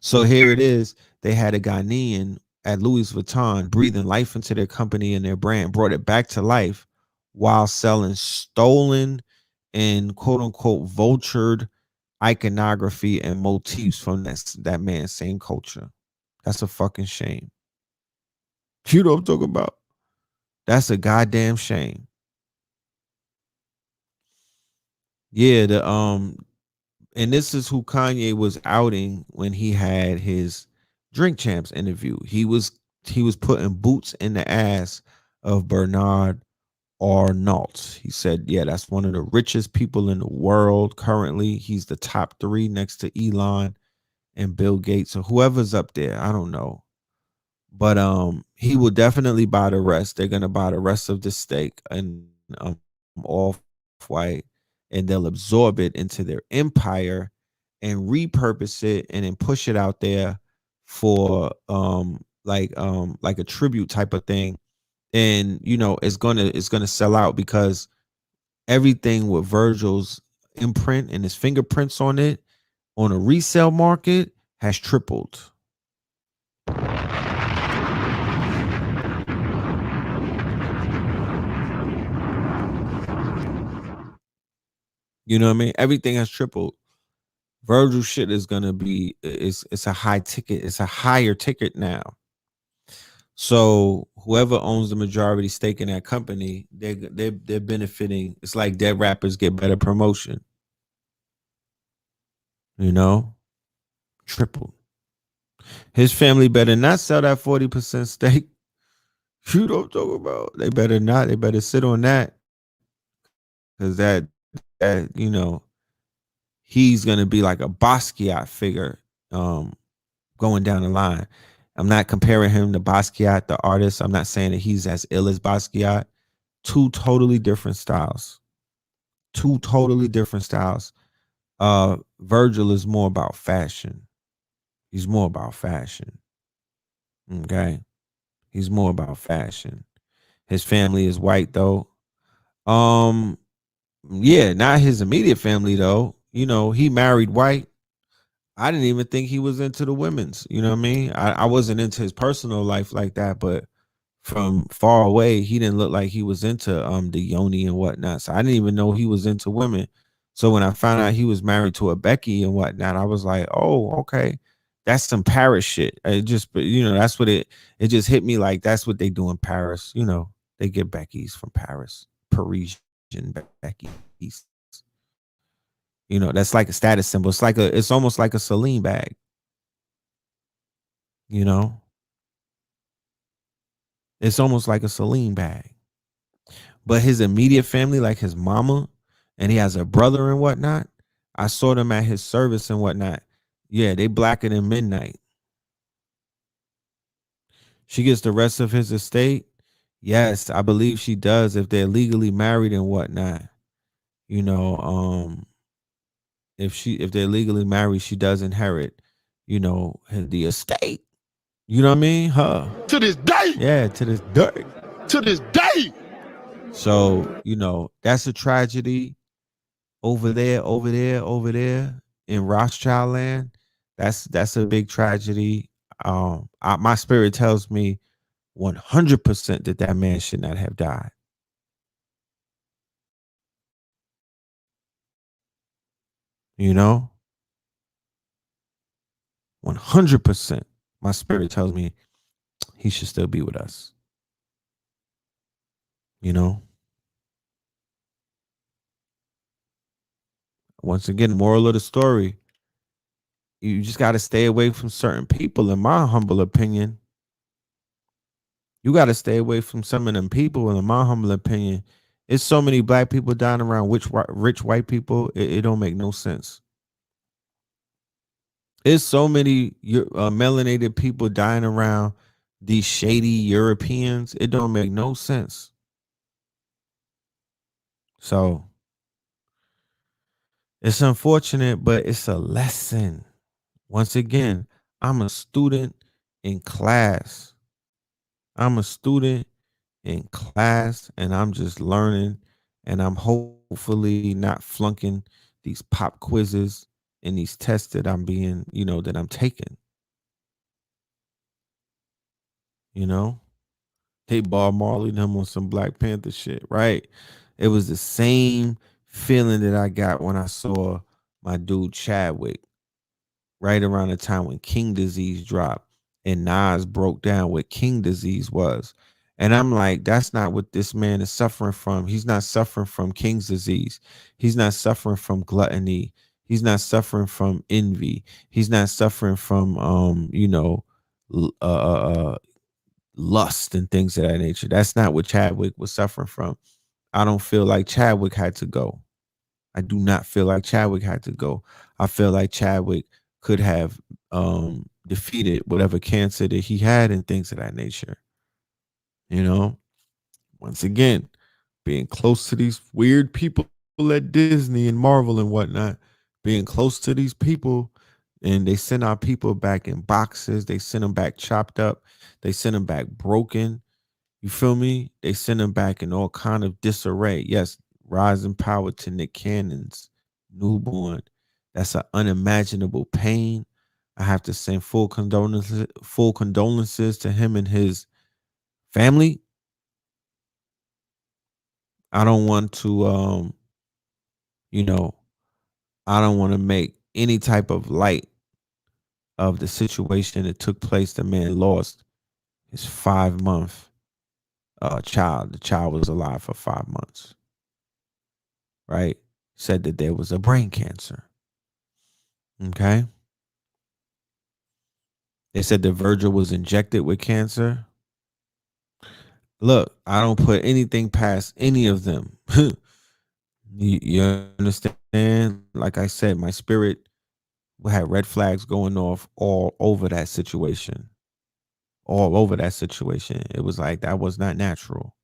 So here it is. They had a Ghanaian at Louis Vuitton breathing life into their company and their brand, brought it back to life while selling stolen and quote unquote vultured iconography and motifs from that man's same culture. That's a fucking shame. You know what I'm talking about? That's a goddamn shame. Yeah, and this is who Kanye was outing when he had his Drink Champs interview. He was putting boots in the ass of Bernard Arnault. He said, "Yeah, that's one of the richest people in the world currently. He's the top 3 next to Elon and Bill Gates or whoever's up there. I don't know, but he will definitely buy the rest. They're gonna buy the rest of the stake and off white, and they'll absorb it into their empire and repurpose it and then push it out there for like a tribute type of thing. And it's gonna sell out because everything with Virgil's imprint and his fingerprints on it on a resale market has tripled. You know what I mean? Everything has tripled. Virgil shit is gonna be it's a high ticket. It's a higher ticket now. So whoever owns the majority stake in that company, they're benefiting. It's like dead rappers get better promotion. You know, triple. His family better not sell that 40% stake. You don't talk about. They better not. They better sit on that because that he's gonna be like a Basquiat figure going down the line. I'm not comparing him to Basquiat, the artist. I'm not saying that he's as ill as Basquiat. Two totally different styles. Two totally different styles. Virgil is more about fashion. He's more about fashion. Okay. He's more about fashion. His family is white though. Um, yeah, not his immediate family though. He married white. I didn't even think he was into the women's. You know what I mean? I wasn't into his personal life like that, but from far away, he didn't look like he was into the yoni and whatnot. So I didn't even know he was into women. So when I found out he was married to a Becky and whatnot, I was like, oh, okay. That's some Paris shit. It just, that's what it just hit me like that's what they do in Paris. They get Becky's from Paris, Parisian Becky's. That's like a status symbol. It's almost like a Celine bag, you know? It's almost like a Celine bag. But his immediate family, like his mama, and he has a brother and whatnot. I saw them at his service and whatnot. Yeah, they blacker than midnight. She gets the rest of his estate. Yes, I believe she does if they're legally married and whatnot. You know, if they're legally married, she does inherit, the estate. You know what I mean? Her. To this day. Yeah, to this day. To this day. So, that's a tragedy over there in Rothschild land. That's a big tragedy. My spirit tells me 100% that man should not have died. You know, 100%. My spirit tells me he should still be with us. You know? Once again, moral of the story, you just got to stay away from certain people, in my humble opinion. You got to stay away from some of them people, in my humble opinion. It's so many black people dying around rich white people, it don't make no sense. It's so many melanated people dying around these shady Europeans. It don't make no sense. So it's unfortunate, but it's a lesson. Once again, I'm a student in class. I'm a student in class and I'm just learning and I'm hopefully not flunking these pop quizzes and these tests that I'm being, that I'm taking. You know, they Bob Marley them on some Black Panther shit, right? It was the same feeling that I got when I saw my dude Chadwick right around the time when King Disease dropped and Nas broke down what King Disease was. And I'm like, that's not what this man is suffering from. He's not suffering from King's disease. He's not suffering from gluttony. He's not suffering from envy. He's not suffering from lust and things of that nature. That's not what Chadwick was suffering from. I don't feel like Chadwick had to go. I do not feel like Chadwick had to go. I feel like Chadwick could have defeated whatever cancer that he had and things of that nature. You know, once again, being close to these weird people at Disney and Marvel and whatnot, being close to these people, and they send our people back in boxes. They send them back chopped up. They send them back broken. You feel me? They send them back in all kind of disarray. Yes, rising power to Nick Cannon's newborn. That's an unimaginable pain. I have to send full condolences to him and his family. I don't want to I don't want to make any type of light of the situation that took place. The man lost his 5-month child. The child was alive for 5 months. Right? Said that there was a brain cancer. Okay. They said that Virgil was injected with cancer. Look, I don't put anything past any of them. you understand? Like I said, my spirit had red flags going off all over that situation. All over that situation. It was like that was not natural.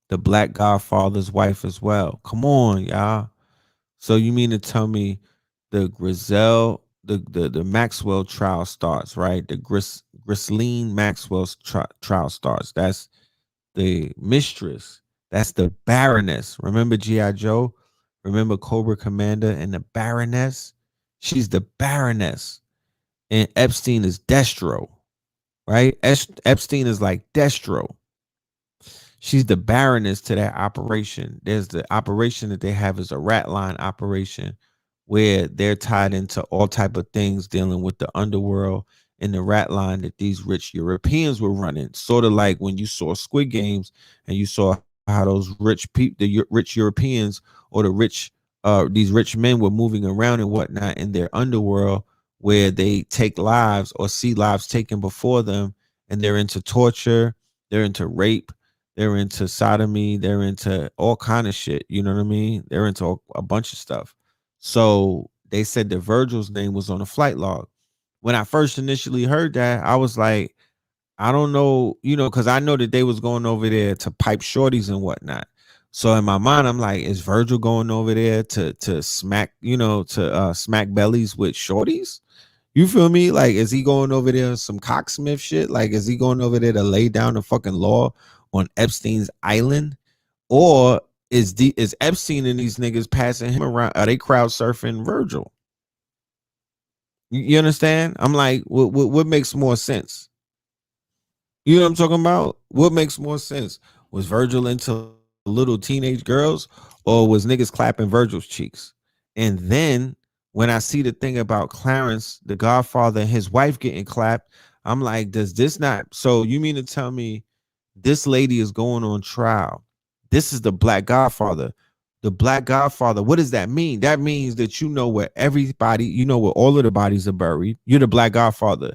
The Black Godfather's wife as well. Come on, y'all. So you mean to tell me the Grizel, the Maxwell trial starts, right? The Ghislaine Maxwell's trial starts. That's the mistress. That's the Baroness. Remember G.I. Joe? Remember Cobra Commander and the Baroness? She's the Baroness. And Epstein is Destro, right? Epstein is like Destro. She's the Baroness to that operation. There's the operation that they have is a rat line operation where they're tied into all type of things dealing with the underworld and the rat line that these rich Europeans were running. Sort of like when you saw Squid Games and you saw how those rich people, the rich Europeans or the rich, these rich men were moving around and whatnot in their underworld where they take lives or see lives taken before them, and they're into torture, they're into rape, they're into sodomy, they're into all kind of shit. You know what I mean? They're into a bunch of stuff. So they said that Virgil's name was on a flight log. When I first initially heard that, I was like, I don't know, because I know that they was going over there to pipe shorties and whatnot. So in my mind, I'm like, is Virgil going over there to smack, smack bellies with shorties? You feel me? Like, is he going over there on some cocksmith shit? Like, is he going over there to lay down the fucking law on Epstein's island? Or is Epstein and these niggas passing him around? Are they crowd surfing Virgil? You understand? I'm like, what makes more sense? You know what I'm talking about? What makes more sense? Was Virgil into little teenage girls, or was niggas clapping Virgil's cheeks? And then When I see the thing about Clarence, the Godfather, and his wife getting clapped, I'm like, does this not? So you mean to tell me this lady is going on trial? This is the Black Godfather. The Black Godfather. What does that mean? That means that you know where everybody, you know where all of the bodies are buried. You're the Black Godfather.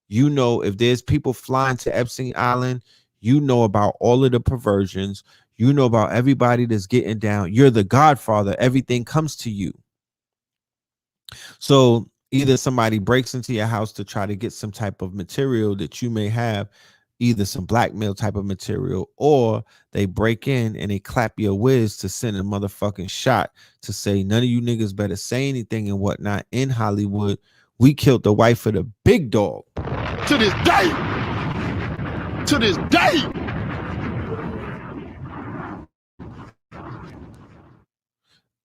You know if there's people flying to Epstein Island, you know about all of the perversions. You know about everybody that's getting down. You're the Godfather. Everything comes to you. So either somebody breaks into your house to try to get some type of material that you may have, either some blackmail type of material, or they break in and they clap your whiz to send a motherfucking shot to say none of you niggas better say anything and whatnot. In Hollywood, we killed the wife of the big dog. To this day. To this day.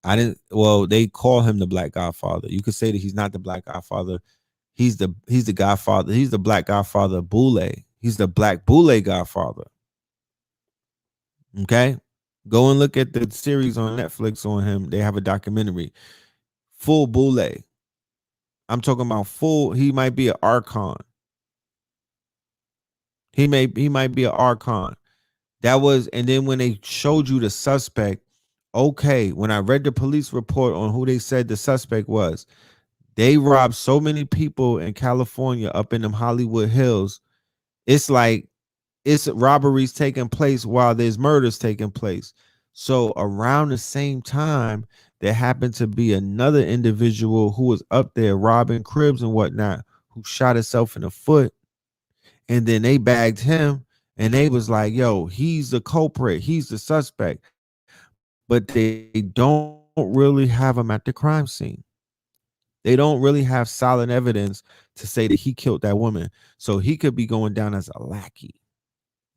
I didn't. Well, they call him the Black Godfather. You could say that he's not the Black Godfather. He's the Godfather. He's the Black Godfather Boule. He's the Black Boule Godfather. Okay, go and look at the series on Netflix on him. They have a documentary, full Boule. I'm talking about full. He might be an archon. He might be an archon. That was, and then when they showed you the suspect, okay, when I read the police report on who they said the suspect was, they robbed so many people in California up in them Hollywood Hills. It's like it's robberies taking place while there's murders taking place. So around the same time, there happened to be another individual who was up there robbing cribs and whatnot, who shot himself in the foot. And then they bagged him and they was like, yo, he's the culprit, he's the suspect. But they don't really have him at the crime scene. They don't really have solid evidence to say that he killed that woman. So he could be going down as a lackey.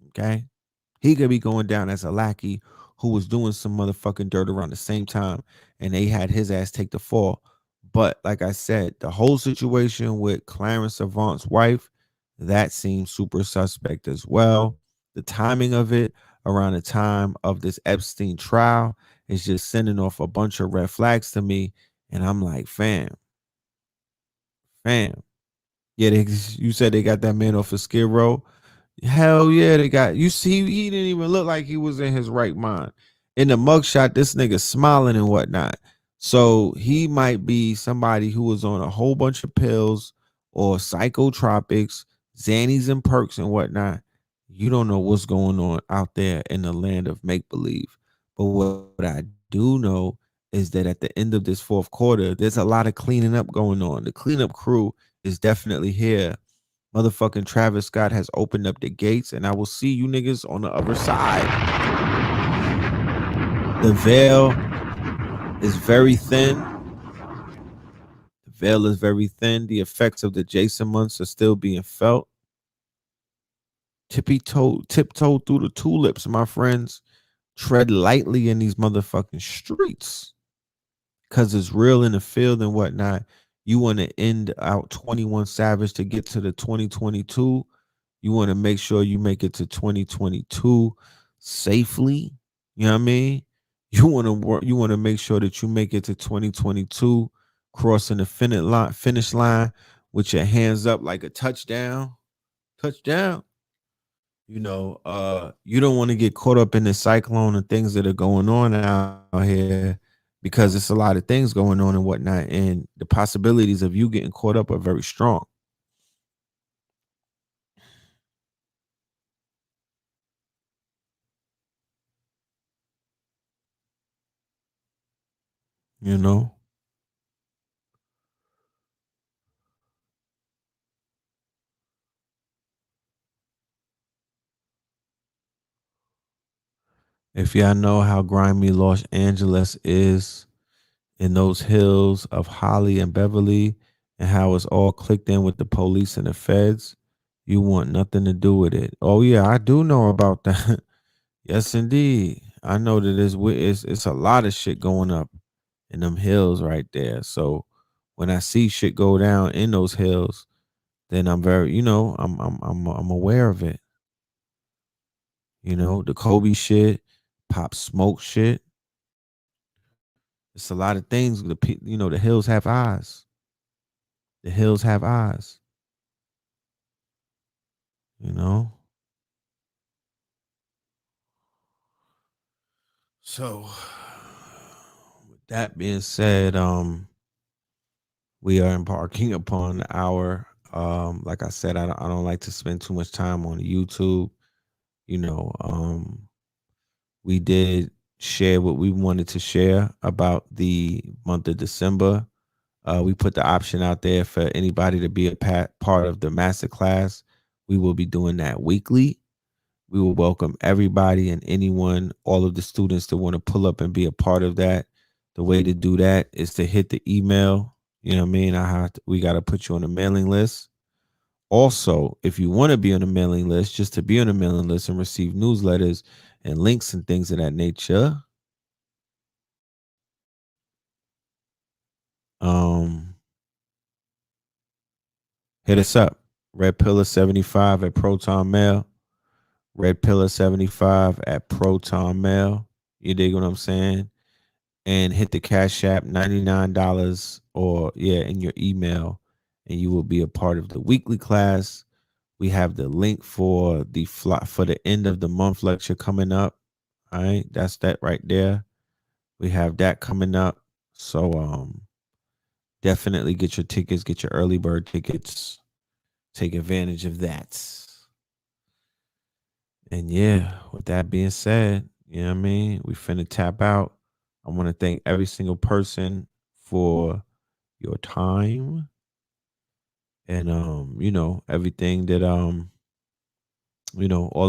Okay. He could be going down as a lackey who was doing some motherfucking dirt around the same time and they had his ass take the fall. But like I said, the whole situation with Clarence Avant's wife, that seems super suspect as well. The timing of it around the time of this Epstein trial is just sending off a bunch of red flags to me. And I'm like, fam. Yeah, you said they got that man off of Skid Row. Hell yeah, they got. You see, he didn't even look like he was in his right mind. In the mugshot, this nigga smiling and whatnot. So he might be somebody who was on a whole bunch of pills or psychotropics, Xannies and perks and whatnot. You don't know what's going on out there in the land of make believe. But what I do know is that at the end of this fourth quarter, there's a lot of cleaning up going on. The cleanup crew is definitely here. Motherfucking Travis Scott has opened up the gates, and I will see you niggas on the other side. The veil is very thin. The veil is very thin. The effects of the Jason months are still being felt. Tiptoe through the tulips, my friends. Tread lightly in these motherfucking streets. Because it's real in the field and whatnot. You want to end out 21 Savage to get to the 2022. You want to make sure you make it to 2022 safely. You know what I mean? You want to work. You want to make sure that you make it to 2022 crossing the finish line with your hands up like a touchdown. Touchdown. You don't want to get caught up in the cyclone and things that are going on out here because it's a lot of things going on and whatnot, and the possibilities of you getting caught up are very strong. You know, if y'all know how grimy Los Angeles is in those hills of Holly and Beverly and how it's all clicked in with the police and the feds, you want nothing to do with it. Oh yeah, I do know about that. Yes, indeed. I know that it's a lot of shit going up in them hills right there. So when I see shit go down in those hills, then I'm very, I'm aware of it. The Kobe shit, Pop Smoke shit. It's a lot of things. The hills have eyes. The hills have eyes. You know. So, with that being said, we are embarking upon the hour. Like I said, I don't like to spend too much time on YouTube. You know, we did share what we wanted to share about the month of December. We put the option out there for anybody to be a part of the master class. We will be doing that weekly. We will welcome everybody and anyone, all of the students that want to pull up and be a part of that. The way to do that is to hit the email. You know what I mean? We got to put you on a mailing list. Also, if you want to be on a mailing list, just to be on a mailing list and receive newsletters and links and things of that nature, um, hit us up. Red Pillar 75 at Proton Mail. Red Pillar 75 at Proton Mail. You dig what I'm saying? And hit the Cash App $99 or in your email, and you will be a part of the weekly class. We have the link for the end of the month lecture coming up. All right, that's that right there. We have that coming up. So definitely get your tickets, get your early bird tickets. Take advantage of that. And with that being said, you know what I mean? We finna tap out. I want to thank every single person for your time and everything that all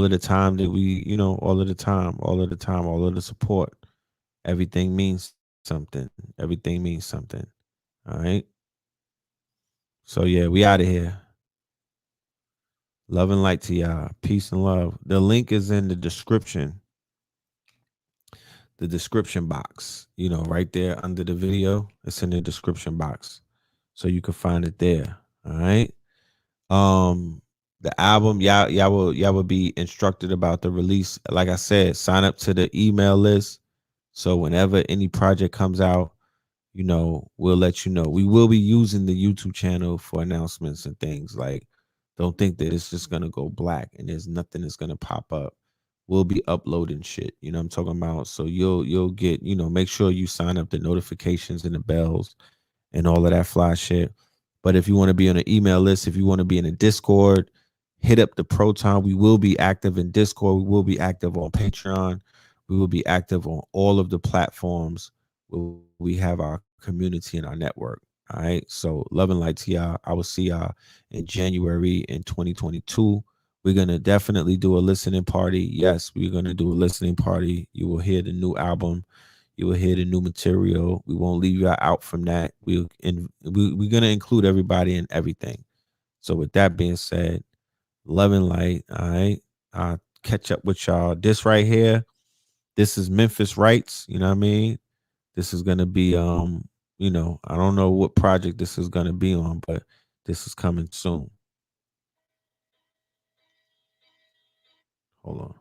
of the time that all of the support. Everything means something. Everything means something. All right. So we out of here. Love and light to y'all. Peace and love. The link is in the description. The description box, right there under the video. It's in the description box. So you can find it there. All right. The album, y'all will be instructed about the release. Like I said, sign up to the email list. So whenever any project comes out, we'll let you know. We will be using the YouTube channel for announcements and things. Like, don't think that it's just gonna go black and there's nothing that's gonna pop up. We'll be uploading shit. You know what I'm talking about? So you'll get, make sure you sign up the notifications and the bells and all of that fly shit. But if you want to be on an email list, if you want to be in a Discord, hit up the Proton. We will be active in Discord. We will be active on Patreon. We will be active on all of the platforms where we have our community and our network. All right. So love and light to y'all. I will see y'all in January in 2022. We're going to definitely do a listening party. Yes, we're going to do a listening party. You will hear the new album. You will hear the new material. We won't leave you out from that. We're going to include everybody in everything. So with that being said, love and light. All right. I'll catch up with y'all. This right here, this is Memphis Rights. You know what I mean? This is going to be, I don't know what project this is going to be on, but this is coming soon. Hold on.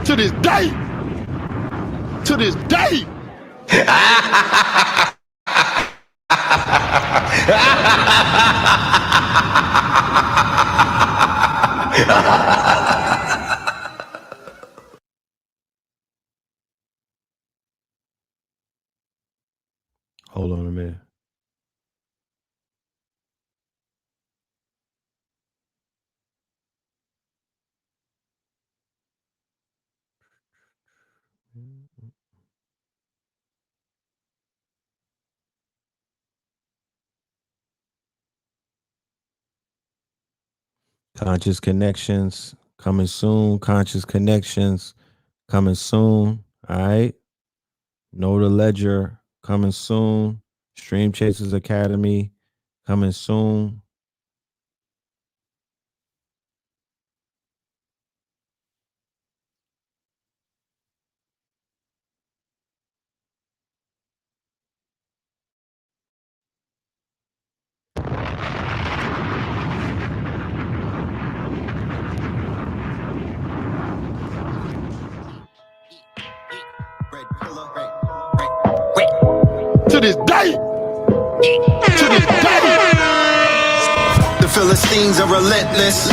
To this day. To this day. Hold on a minute. Conscious Connections coming soon. Conscious Connections coming soon. All right. Know the Ledger coming soon. Stream Chasers Academy coming soon. this day. To this day. The Philistines are relentless.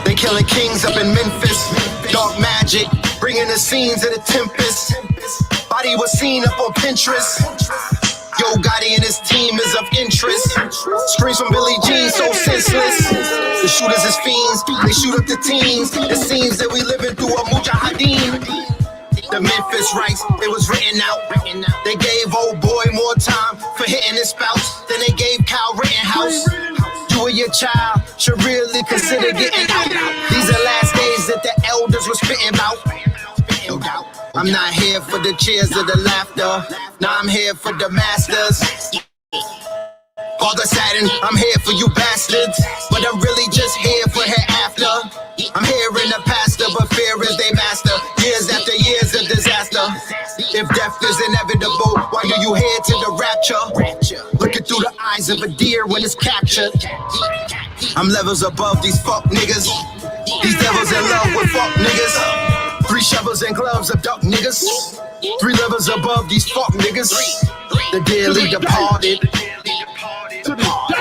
They killing kings up in Memphis. Dark magic, bringing the scenes of the tempest. Body was seen up on Pinterest. Yo Gotti and his team is of interest. Screams from Billie Jean so senseless. The shooters is fiends, they shoot up the teens. It seems that we living through a mujahideen. The Memphis rights, it was written out. They gave old boy more time for hitting his spouse than they gave Kyle Rittenhouse. You and your child should really consider getting out. These are last days that the elders were spitting about. No doubt. I'm not here for the cheers or the laughter. Nah, I'm here for the masters. All the Saturn, I'm here for you bastards. But I'm really just here for hereafter. I'm hearing the pastor, but fear is they master. Years after years of disaster. If death is inevitable, why do you head to the rapture? Looking through the eyes of a deer when it's captured. I'm levels above these fuck niggas. These devils in love with fuck niggas. 3 shovels and gloves of duck niggas. 3 levels above these fuck niggas. The dearly departed.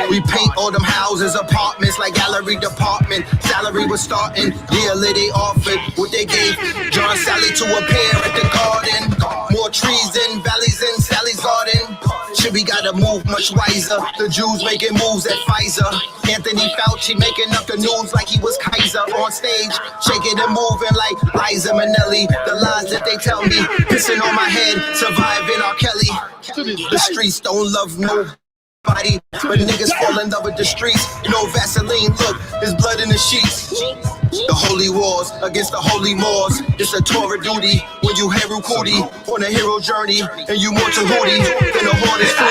We paint all them houses, apartments like gallery department. Salary was starting, yearly they offered what they gave John Sally to appear at the garden. More trees than valleys in Sally's garden. Shit, we gotta move much wiser. The Jews making moves at Pfizer. Anthony Fauci making up the news like he was Kaiser on stage, shaking and moving like Liza Minnelli. The lies that they tell me, pissing on my head, surviving R. Kelly. The streets don't love nobody, but niggas fall in love with the streets. No Vaseline, look, there's blood in the sheets. The holy wars against the holy Moors. It's a Torah duty when you Heru Kuti on a hero journey, and you more Tahuti than a hornet's 40.